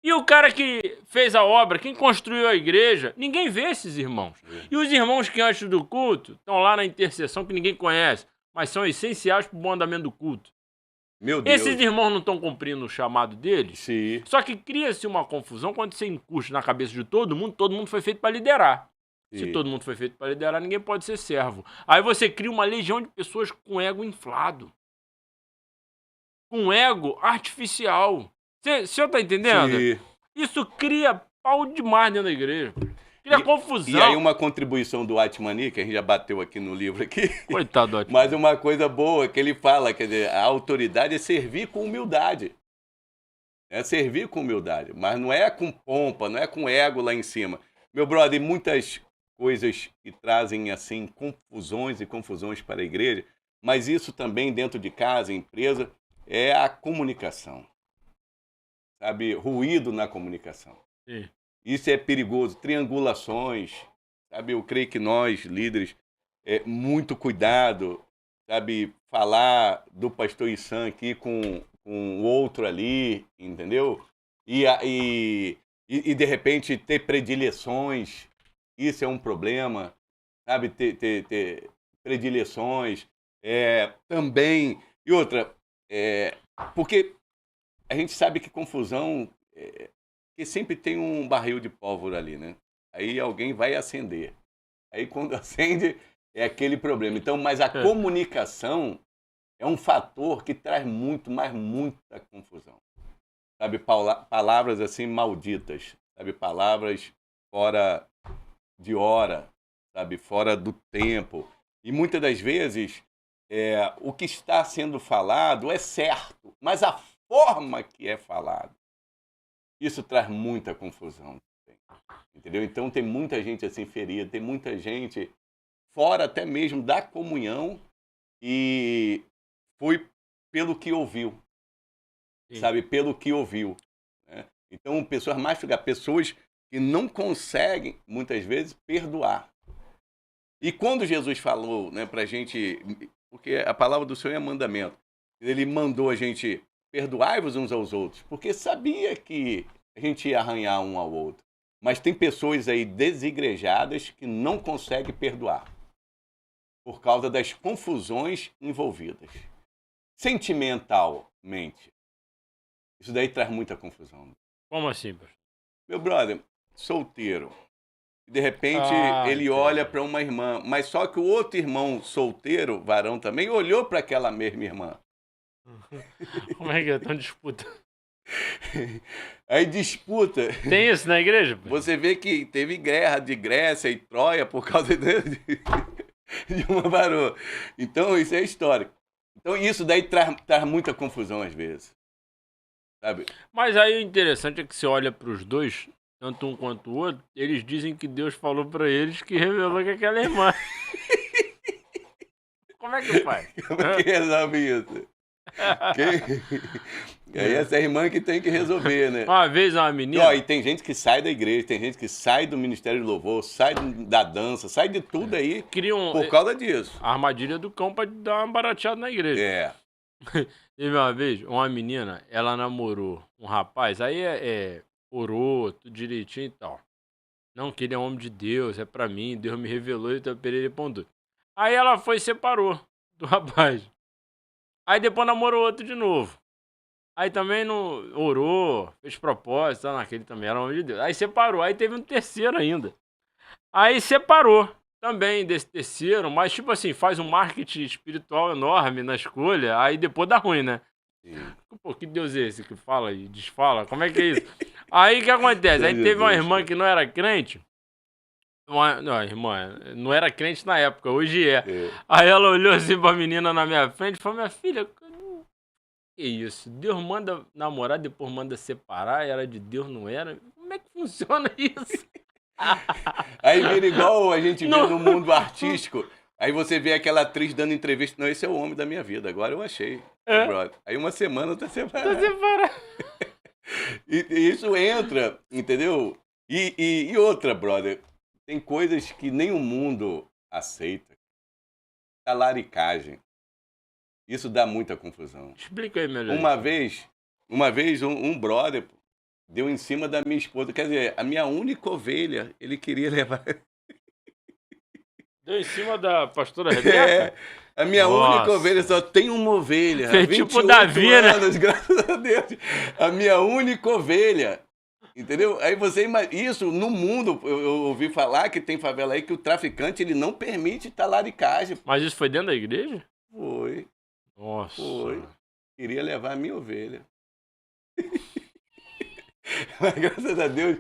E o cara que fez a obra, quem construiu a igreja, ninguém vê esses irmãos. E os irmãos que antes do culto estão lá na intercessão, que ninguém conhece, mas são essenciais para o bom andamento do culto. Meu Deus. Esses irmãos não estão cumprindo o chamado deles? Sim. Só que cria-se uma confusão quando você incute na cabeça de todo mundo foi feito para liderar. Se Sim. todo mundo foi feito para liderar, ninguém pode ser servo. Aí você cria uma legião de pessoas com ego inflado. Com ego artificial. O senhor tá entendendo? Sim. Isso cria pau demais dentro da igreja. Cria E confusão. aí uma contribuição do Atmani, que a gente já bateu aqui no livro aqui, Coitado do Atmani. mas uma coisa boa que ele fala, quer dizer, a autoridade é servir com humildade. É servir com humildade, mas não é com pompa, não é com ego lá em cima. Meu brother, muitas coisas que trazem, assim, confusões e confusões para a igreja, mas isso também dentro de casa, empresa, é a comunicação. Sabe, ruído na comunicação. Sim. Isso é perigoso. Triangulações, sabe? Eu creio que nós, líderes, muito cuidado, sabe? Falar do pastor Issan aqui com o outro ali, entendeu? E de repente ter predileções, isso é um problema, sabe? Ter predileções. Também. E outra, porque a gente sabe que confusão. Porque sempre tem um barril de pólvora ali, né? Aí alguém vai acender. Aí quando acende, é aquele problema. Então, mas a comunicação é um fator que traz muito, mas muita confusão. Sabe, palavras assim malditas, sabe, palavras fora de hora, sabe, fora do tempo. E muitas das vezes, o que está sendo falado é certo, mas a forma que é falado, isso traz muita confusão, entendeu? Então tem muita gente assim ferida, tem muita gente fora até mesmo da comunhão e foi pelo que ouviu, Sim. sabe? Pelo que ouviu, né? Então pessoas pessoas que não conseguem muitas vezes perdoar. E quando Jesus falou, né, pra gente, porque a palavra do Senhor é mandamento, ele mandou a gente perdoai-vos uns aos outros, porque sabia que a gente ia arranhar um ao outro. Mas tem pessoas aí desigrejadas que não conseguem perdoar por causa das confusões envolvidas. Sentimentalmente. Isso daí traz muita confusão. Como assim, pastor? Meu brother, solteiro. De repente ele olha para uma irmã, mas só que o outro irmão solteiro, varão também, olhou para aquela mesma irmã. Como é que é? Estão disputando? Aí disputa. Tem isso na igreja? Você vê que teve guerra de Grécia e Troia por causa de uma varoa. Então isso é histórico. Então isso daí traz muita confusão às vezes. Sabe? Mas aí o interessante é que você olha para os dois, tanto um quanto o outro, eles dizem que Deus falou para eles que revelou que aquela irmã. Como é que faz? Como é que resolve isso? Aí essa irmã que tem que resolver, né? Uma vez uma menina... E tem gente que sai da igreja, tem gente que sai do Ministério de Louvor, sai da dança, sai de tudo aí por causa disso. A armadilha do cão pra dar uma barateada na igreja. Teve uma vez, uma menina, ela namorou um rapaz, aí orou, tudo direitinho e tal. Não, que ele é homem de Deus, é pra mim, Deus me revelou e tal, Pereira e Pão. Aí ela foi e separou do rapaz. Aí depois namorou outro de novo. Aí também não orou, fez propósito, naquele também era homem de Deus. Aí separou, aí teve um terceiro ainda. Aí separou também desse terceiro, mas tipo assim, faz um marketing espiritual enorme na escolha, aí depois dá ruim, né? Pô, que Deus é esse que fala e desfala? Como é que é isso? Aí o que acontece? Aí teve uma irmã que não era crente. Não, irmã, não era crente na época, hoje é. Aí ela olhou assim pra menina na minha frente e falou: minha filha, que isso? Deus manda namorar, depois manda separar, era de Deus, não era? Como é que funciona isso? Aí vira igual a gente vê no mundo artístico. Aí você vê aquela atriz dando entrevista. Não, esse é o homem da minha vida, agora eu achei. Brother. Aí uma semana tá separado. E isso entra, entendeu? E outra, brother, tem coisas que nem o mundo aceita. Talaricagem. Isso dá muita confusão. Explica aí melhor. Uma vez um brother deu em cima da minha esposa. Quer dizer, a minha única ovelha, ele queria levar. Deu em cima da pastora Rebeca? A minha única ovelha, só tem uma ovelha. Fez tipo Davi, anos, né? Graças a Deus. A minha única ovelha. Entendeu? Aí você imagina, isso no mundo, eu ouvi falar que tem favela aí que o traficante ele não permite talaricagem. Mas isso foi dentro da igreja? Foi, Nossa. foi. Queria levar a minha ovelha. Mas graças a Deus,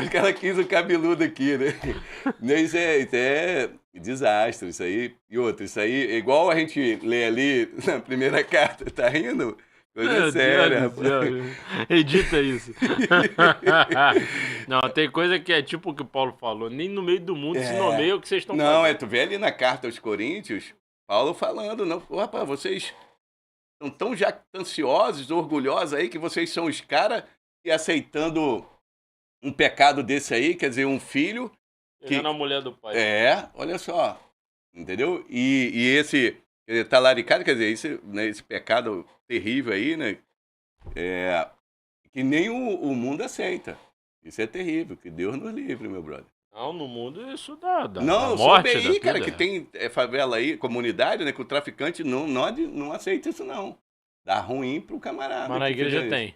o cara quis o cabeludo aqui, né? Isso é desastre, isso aí. E outra, isso aí, igual a gente lê ali na primeira carta, tá rindo? Coisa séria, rapaz. Edita isso. Não, tem coisa que é tipo o que o Paulo falou. Nem no meio do mundo se nomeia o que vocês estão falando. Não, tu vê ali na carta aos Coríntios, Paulo falando, não, rapaz, vocês estão tão jactanciosos, orgulhosos aí, que vocês são os caras e aceitando um pecado desse aí, quer dizer, um filho... Pegando a mulher do pai. Olha só, entendeu? E esse talaricado, quer dizer, esse pecado terrível aí, né? Que nem o mundo aceita. Isso é terrível, que Deus nos livre, meu brother. Não, no mundo isso dá não, morte. Soube aí, cara, que tem favela aí, comunidade, né? Que o traficante não aceita isso, não. Dá ruim pro camarada. Mas na igreja tem.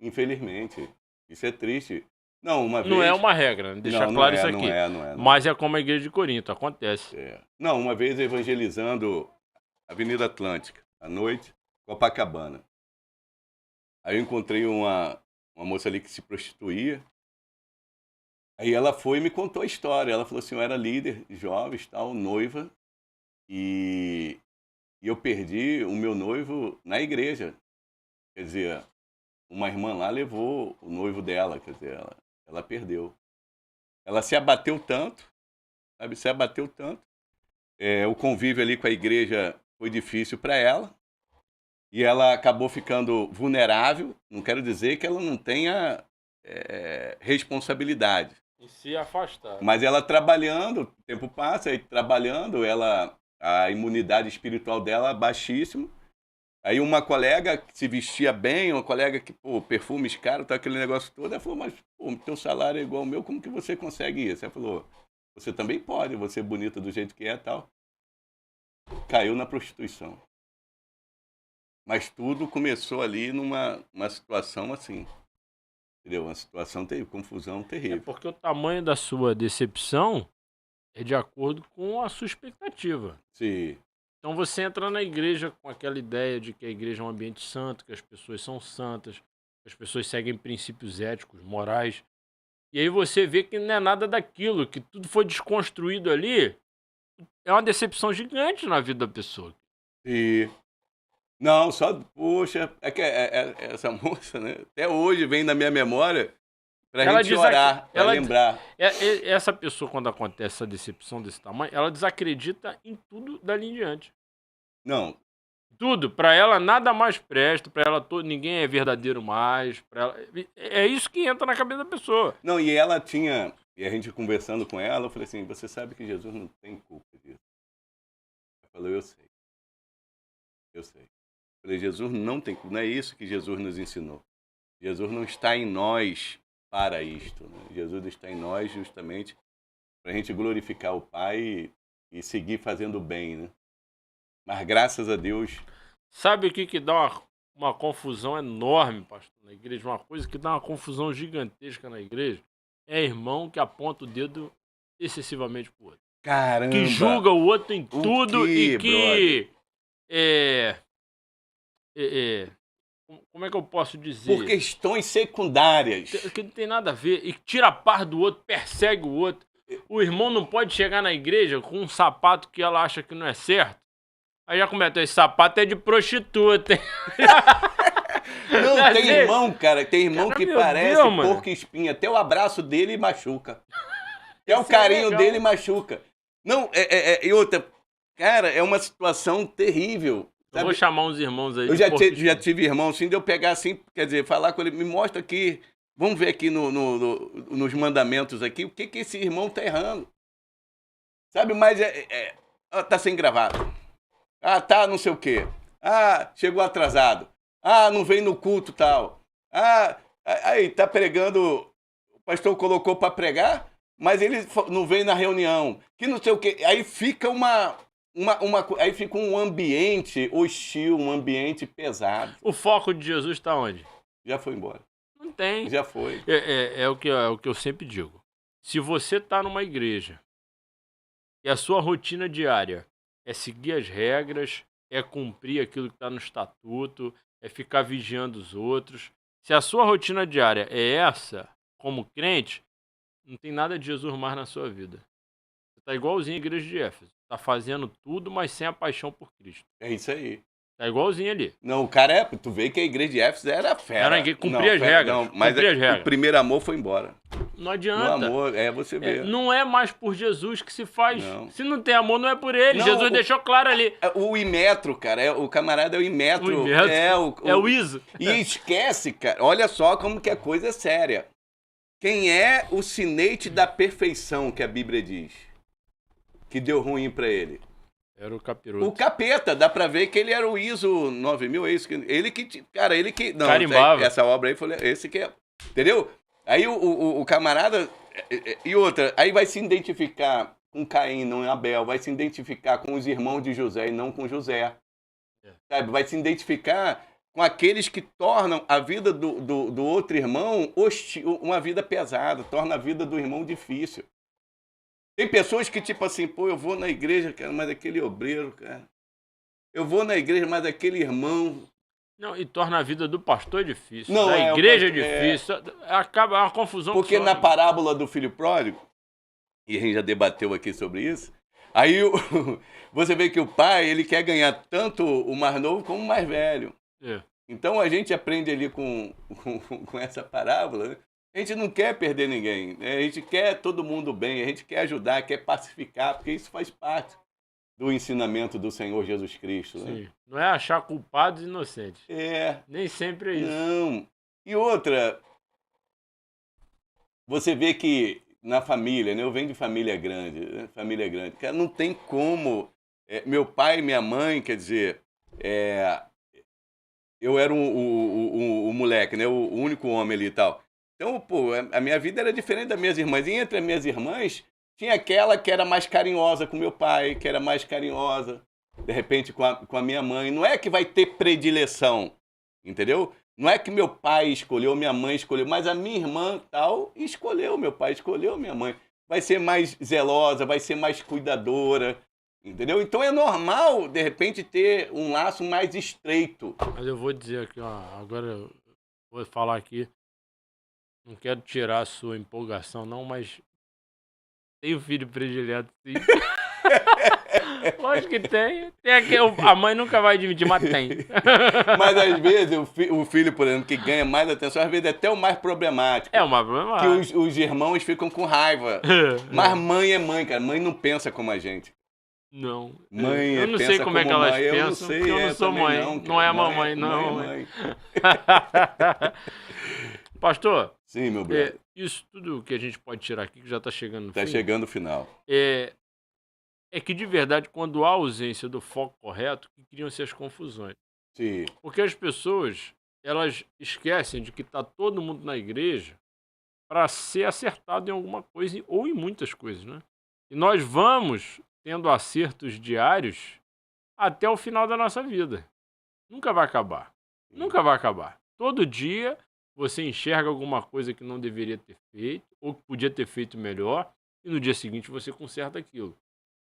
Infelizmente. Isso é triste. Não, uma vez... Não é uma regra, deixa claro isso aqui. Não é. Mas é como a igreja de Corinto, acontece. Não, uma vez evangelizando a Avenida Atlântica, à noite, Copacabana. Aí eu encontrei uma moça ali que se prostituía. Aí ela foi e me contou a história. Ela falou assim, eu era líder de jovens, tal, noiva, e eu perdi o meu noivo na igreja. Quer dizer, uma irmã lá levou o noivo dela, quer dizer, ela perdeu. Ela se abateu tanto, sabe? Se abateu tanto. O convívio ali com a igreja foi difícil para ela. E ela acabou ficando vulnerável. Não quero dizer que ela não tenha responsabilidade. E se afastar. Mas ela trabalhando, o tempo passa, aí trabalhando, a imunidade espiritual dela baixíssima. Aí uma colega que se vestia bem, uma colega que, perfumes caros, tá, aquele negócio todo, ela falou, mas, teu salário é igual ao meu, como que você consegue isso? Ela falou, você também pode, você é bonita do jeito que é e tal. Caiu na prostituição. Mas tudo começou ali numa situação assim. Entendeu? Uma situação terrível, confusão terrível. Porque o tamanho da sua decepção é de acordo com a sua expectativa. Sim. Então você entra na igreja com aquela ideia de que a igreja é um ambiente santo, que as pessoas são santas, que as pessoas seguem princípios éticos, morais. E aí você vê que não é nada daquilo, que tudo foi desconstruído ali. É uma decepção gigante na vida da pessoa. Sim. Não, poxa, essa moça, né? Até hoje vem na minha memória pra gente orar, pra lembrar. Essa pessoa, quando acontece essa decepção desse tamanho, ela desacredita em tudo dali em diante. Não. Tudo. Pra ela nada mais presta, pra ela ninguém é verdadeiro mais. É isso que entra na cabeça da pessoa. Não, e ela tinha, e a gente conversando com ela, eu falei assim, você sabe que Jesus não tem culpa disso. Ela falou, eu sei. Eu sei. Eu falei, Jesus não tem culpa, não é isso que Jesus nos ensinou. Jesus não está em nós para isto, né? Jesus está em nós justamente para a gente glorificar o Pai e seguir fazendo bem, né? Mas graças a Deus... Sabe o que dá uma confusão enorme, pastor, na igreja? Uma coisa que dá uma confusão gigantesca na igreja é irmão que aponta o dedo excessivamente pro outro. Caramba! Que julga o outro em tudo e que... como é que eu posso dizer? Por questões secundárias. Que não tem nada a ver. E tira a par do outro, persegue o outro. O irmão não pode chegar na igreja com um sapato que ela acha que não é certo. Aí já começa, esse sapato é de prostituta. Não, tem irmão, cara, que parece Deus, porco espinho. Até o abraço dele machuca. Até o carinho dele machuca. Não, e outra, cara, é uma situação terrível. Eu vou chamar uns irmãos aí. Eu já tive irmão, assim, de eu pegar assim, quer dizer, falar com ele, me mostra aqui, vamos ver aqui nos mandamentos aqui, o que esse irmão tá errando. Sabe, mas tá sem gravata. Ah, tá não sei o quê. Ah, chegou atrasado. Ah, não veio no culto tal. Ah, aí tá pregando, o pastor colocou para pregar, mas ele não veio na reunião. Que não sei o quê. Aí fica aí fica um ambiente hostil, um ambiente pesado. O foco de Jesus está onde? Já foi embora. tem. Já foi. É o que eu sempre digo. Se você está numa igreja e a sua rotina diária é seguir as regras, é cumprir aquilo que está no estatuto, é ficar vigiando os outros. Se a sua rotina diária é essa, como crente, não tem nada de Jesus mais na sua vida. Você está igualzinho a igreja de Éfeso. Está fazendo tudo, mas sem a paixão por Cristo. É isso aí. Tá igualzinho ali. Não, o cara tu vê que a igreja de Éfeso era fera. Cumpria as regras. Não, mas cumpria as regras. o primeiro amor foi embora. Não adianta. No amor, você vê. Não é mais por Jesus que se faz. Não. Se não tem amor, não é por ele. Não, Jesus deixou claro ali. O Imetro, cara, o camarada é o Imetro. É o Iso. E esquece, cara, olha só como que a coisa é séria. Quem é o sinete da perfeição que a Bíblia diz? Que deu ruim pra ele? Era o capiroto. O capeta, dá pra ver que ele era o ISO 9000, é isso? Ele que... Não, carimbava. Essa obra aí foi... Esse que é... Entendeu? Aí o camarada... E outra, aí vai se identificar com Caim, não é Abel. Vai se identificar com os irmãos de José e não com José. Sabe? Vai se identificar com aqueles que tornam a vida do outro irmão uma vida pesada. Torna a vida do irmão difícil. Tem pessoas que, tipo assim, pô, eu vou na igreja, cara, mas aquele obreiro, cara. Eu vou na igreja, mas aquele irmão... Não, e torna a vida do pastor difícil. Não, da igreja é difícil. Acaba uma confusão. Porque na parábola do filho pródigo, e a gente já debateu aqui sobre isso, aí você vê que o pai, ele quer ganhar tanto o mais novo como o mais velho. Então a gente aprende ali com essa parábola, né? A gente não quer perder ninguém, né? A gente quer todo mundo bem, a gente quer ajudar, quer pacificar, porque isso faz parte do ensinamento do Senhor Jesus Cristo. Né? Sim. Não é achar culpados inocentes. É. Nem sempre é isso. Não. E outra, você vê que na família, né? Eu venho de família grande, né? Família grande. Cara, não tem como... meu pai e minha mãe, quer dizer... eu era o moleque, né? O único homem ali e tal. Então, pô, a minha vida era diferente das minhas irmãs. E entre as minhas irmãs, tinha aquela que era mais carinhosa com meu pai, que era mais carinhosa, de repente, com a minha mãe. Não é que vai ter predileção, entendeu? Não é que meu pai escolheu, minha mãe escolheu, mas a minha irmã tal escolheu, meu pai escolheu, minha mãe. Vai ser mais zelosa, vai ser mais cuidadora, entendeu? Então é normal, de repente, ter um laço mais estreito. Mas eu vou dizer aqui, ó, agora eu vou falar aqui. Não quero tirar a sua empolgação, não, mas tem um filho predileto, sim. Lógico que tem. A mãe nunca vai admitir, mas tem. Mas às vezes o filho, por exemplo, que ganha mais atenção, às vezes é até o mais problemático. É o mais problemático. Que os irmãos ficam com raiva. Mas mãe é mãe, cara. Mãe não pensa como a gente. Não. Mãe eu não sei como é que elas pensam, eu não sei, porque eu não sou mãe. Não é a mamãe, não. Mãe. Pastor, sim, meu brother. Isso tudo que a gente pode tirar aqui, que já está chegando no fim. Está chegando o final. É que, de verdade, quando há ausência do foco correto, que criam-se as confusões. Sim. Porque as pessoas, elas esquecem de que está todo mundo na igreja para ser acertado em alguma coisa ou em muitas coisas, né? E nós vamos tendo acertos diários até o final da nossa vida. Nunca vai acabar. Nunca vai acabar. Todo dia você enxerga alguma coisa que não deveria ter feito, ou que podia ter feito melhor, e no dia seguinte você conserta aquilo.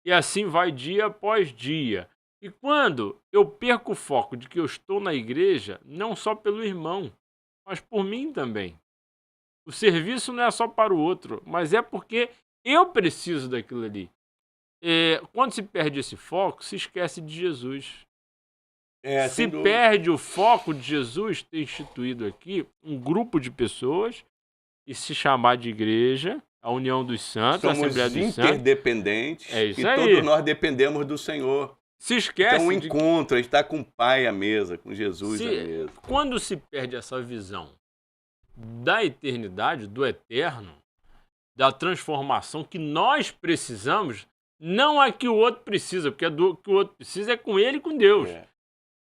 E assim vai dia após dia. E quando eu perco o foco de que eu estou na igreja, não só pelo irmão, mas por mim também. O serviço não é só para o outro, mas é porque eu preciso daquilo ali. Quando se perde esse foco, se esquece de Jesus. Se perde o foco de Jesus ter instituído aqui um grupo de pessoas e se chamar de igreja, a união dos santos, a Assembleia dos Santos. Somos interdependentes e todos nós dependemos do Senhor. Se esquece então, um encontro, a gente está com o Pai à mesa, com Jesus à mesa. Quando se perde essa visão da eternidade, do eterno, da transformação que nós precisamos, não a que o outro precisa, porque que o outro precisa é com ele e com Deus.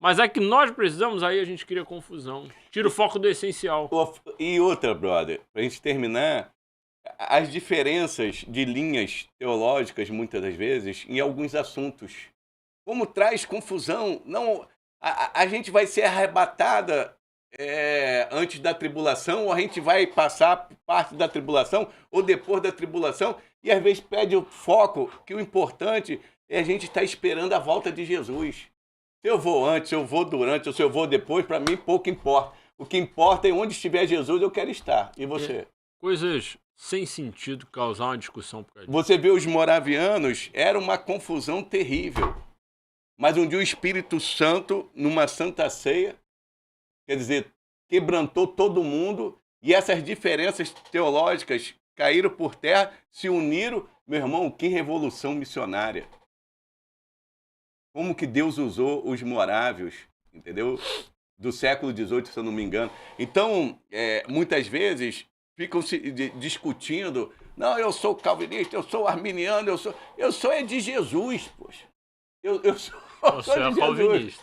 Mas a que nós precisamos, aí a gente cria confusão. Tira o foco do essencial. E outra, brother, pra gente terminar, as diferenças de linhas teológicas, muitas das vezes, em alguns assuntos. Como traz confusão. Não, a gente vai ser arrebatada antes da tribulação, ou a gente vai passar parte da tribulação, ou depois da tribulação, e às vezes perde o foco, que o importante é a gente estar esperando a volta de Jesus. Se eu vou antes, se eu vou durante, ou se eu vou depois, para mim pouco importa. O que importa é onde estiver Jesus, eu quero estar. E você? Coisas sem sentido causar uma discussão por causa disso. Você vê os moravianos, era uma confusão terrível. Mas um dia o Espírito Santo, numa santa ceia, quer dizer, quebrantou todo mundo, e essas diferenças teológicas caíram por terra, se uniram. Meu irmão, que revolução missionária. Como que Deus usou os morávios, entendeu? Do século XVIII, se eu não me engano. Então, muitas vezes, ficam se discutindo, não, eu sou calvinista, eu sou arminiano, eu sou é de Jesus, poxa. Eu sou de Jesus.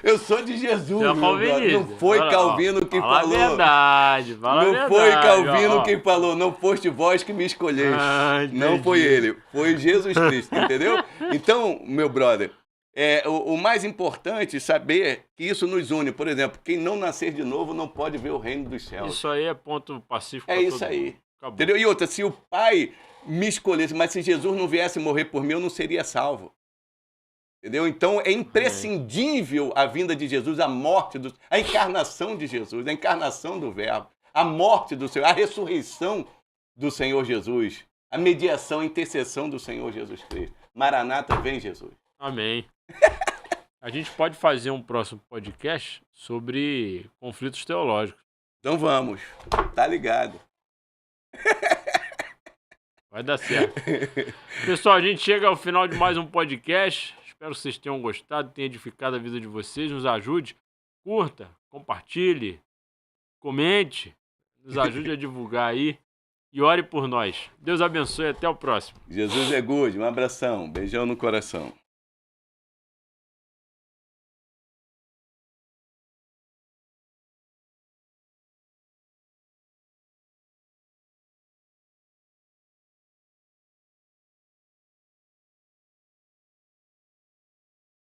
Eu sou de Jesus, meu brother. Não foi Calvino quem falou. Fala a verdade, fala a verdade. Não foi Calvino quem falou, não foste vós que me escolheste. Não foi ele, foi Jesus Cristo, entendeu? Então, meu brother, o mais importante é saber que isso nos une. Por exemplo, quem não nascer de novo não pode ver o reino dos céus. Isso aí é ponto pacífico. É isso aí. Entendeu? E outra, se o Pai me escolhesse, mas se Jesus não viesse morrer por mim, eu não seria salvo. Entendeu? Então é imprescindível a vinda de Jesus, a morte, a encarnação de Jesus, a encarnação do Verbo, a morte do Senhor, a ressurreição do Senhor Jesus, a mediação, a intercessão do Senhor Jesus Cristo. Maranata, vem Jesus. Amém. A gente pode fazer um próximo podcast sobre conflitos teológicos. Então vamos, tá ligado. Vai dar certo. Pessoal, a gente chega ao final de mais um podcast. Espero que vocês tenham gostado, tenha edificado a vida de vocês. Nos ajude, curta, compartilhe, comente, nos ajude a divulgar aí e ore por nós. Deus abençoe, até o próximo. Jesus é good, um abração, beijão no coração.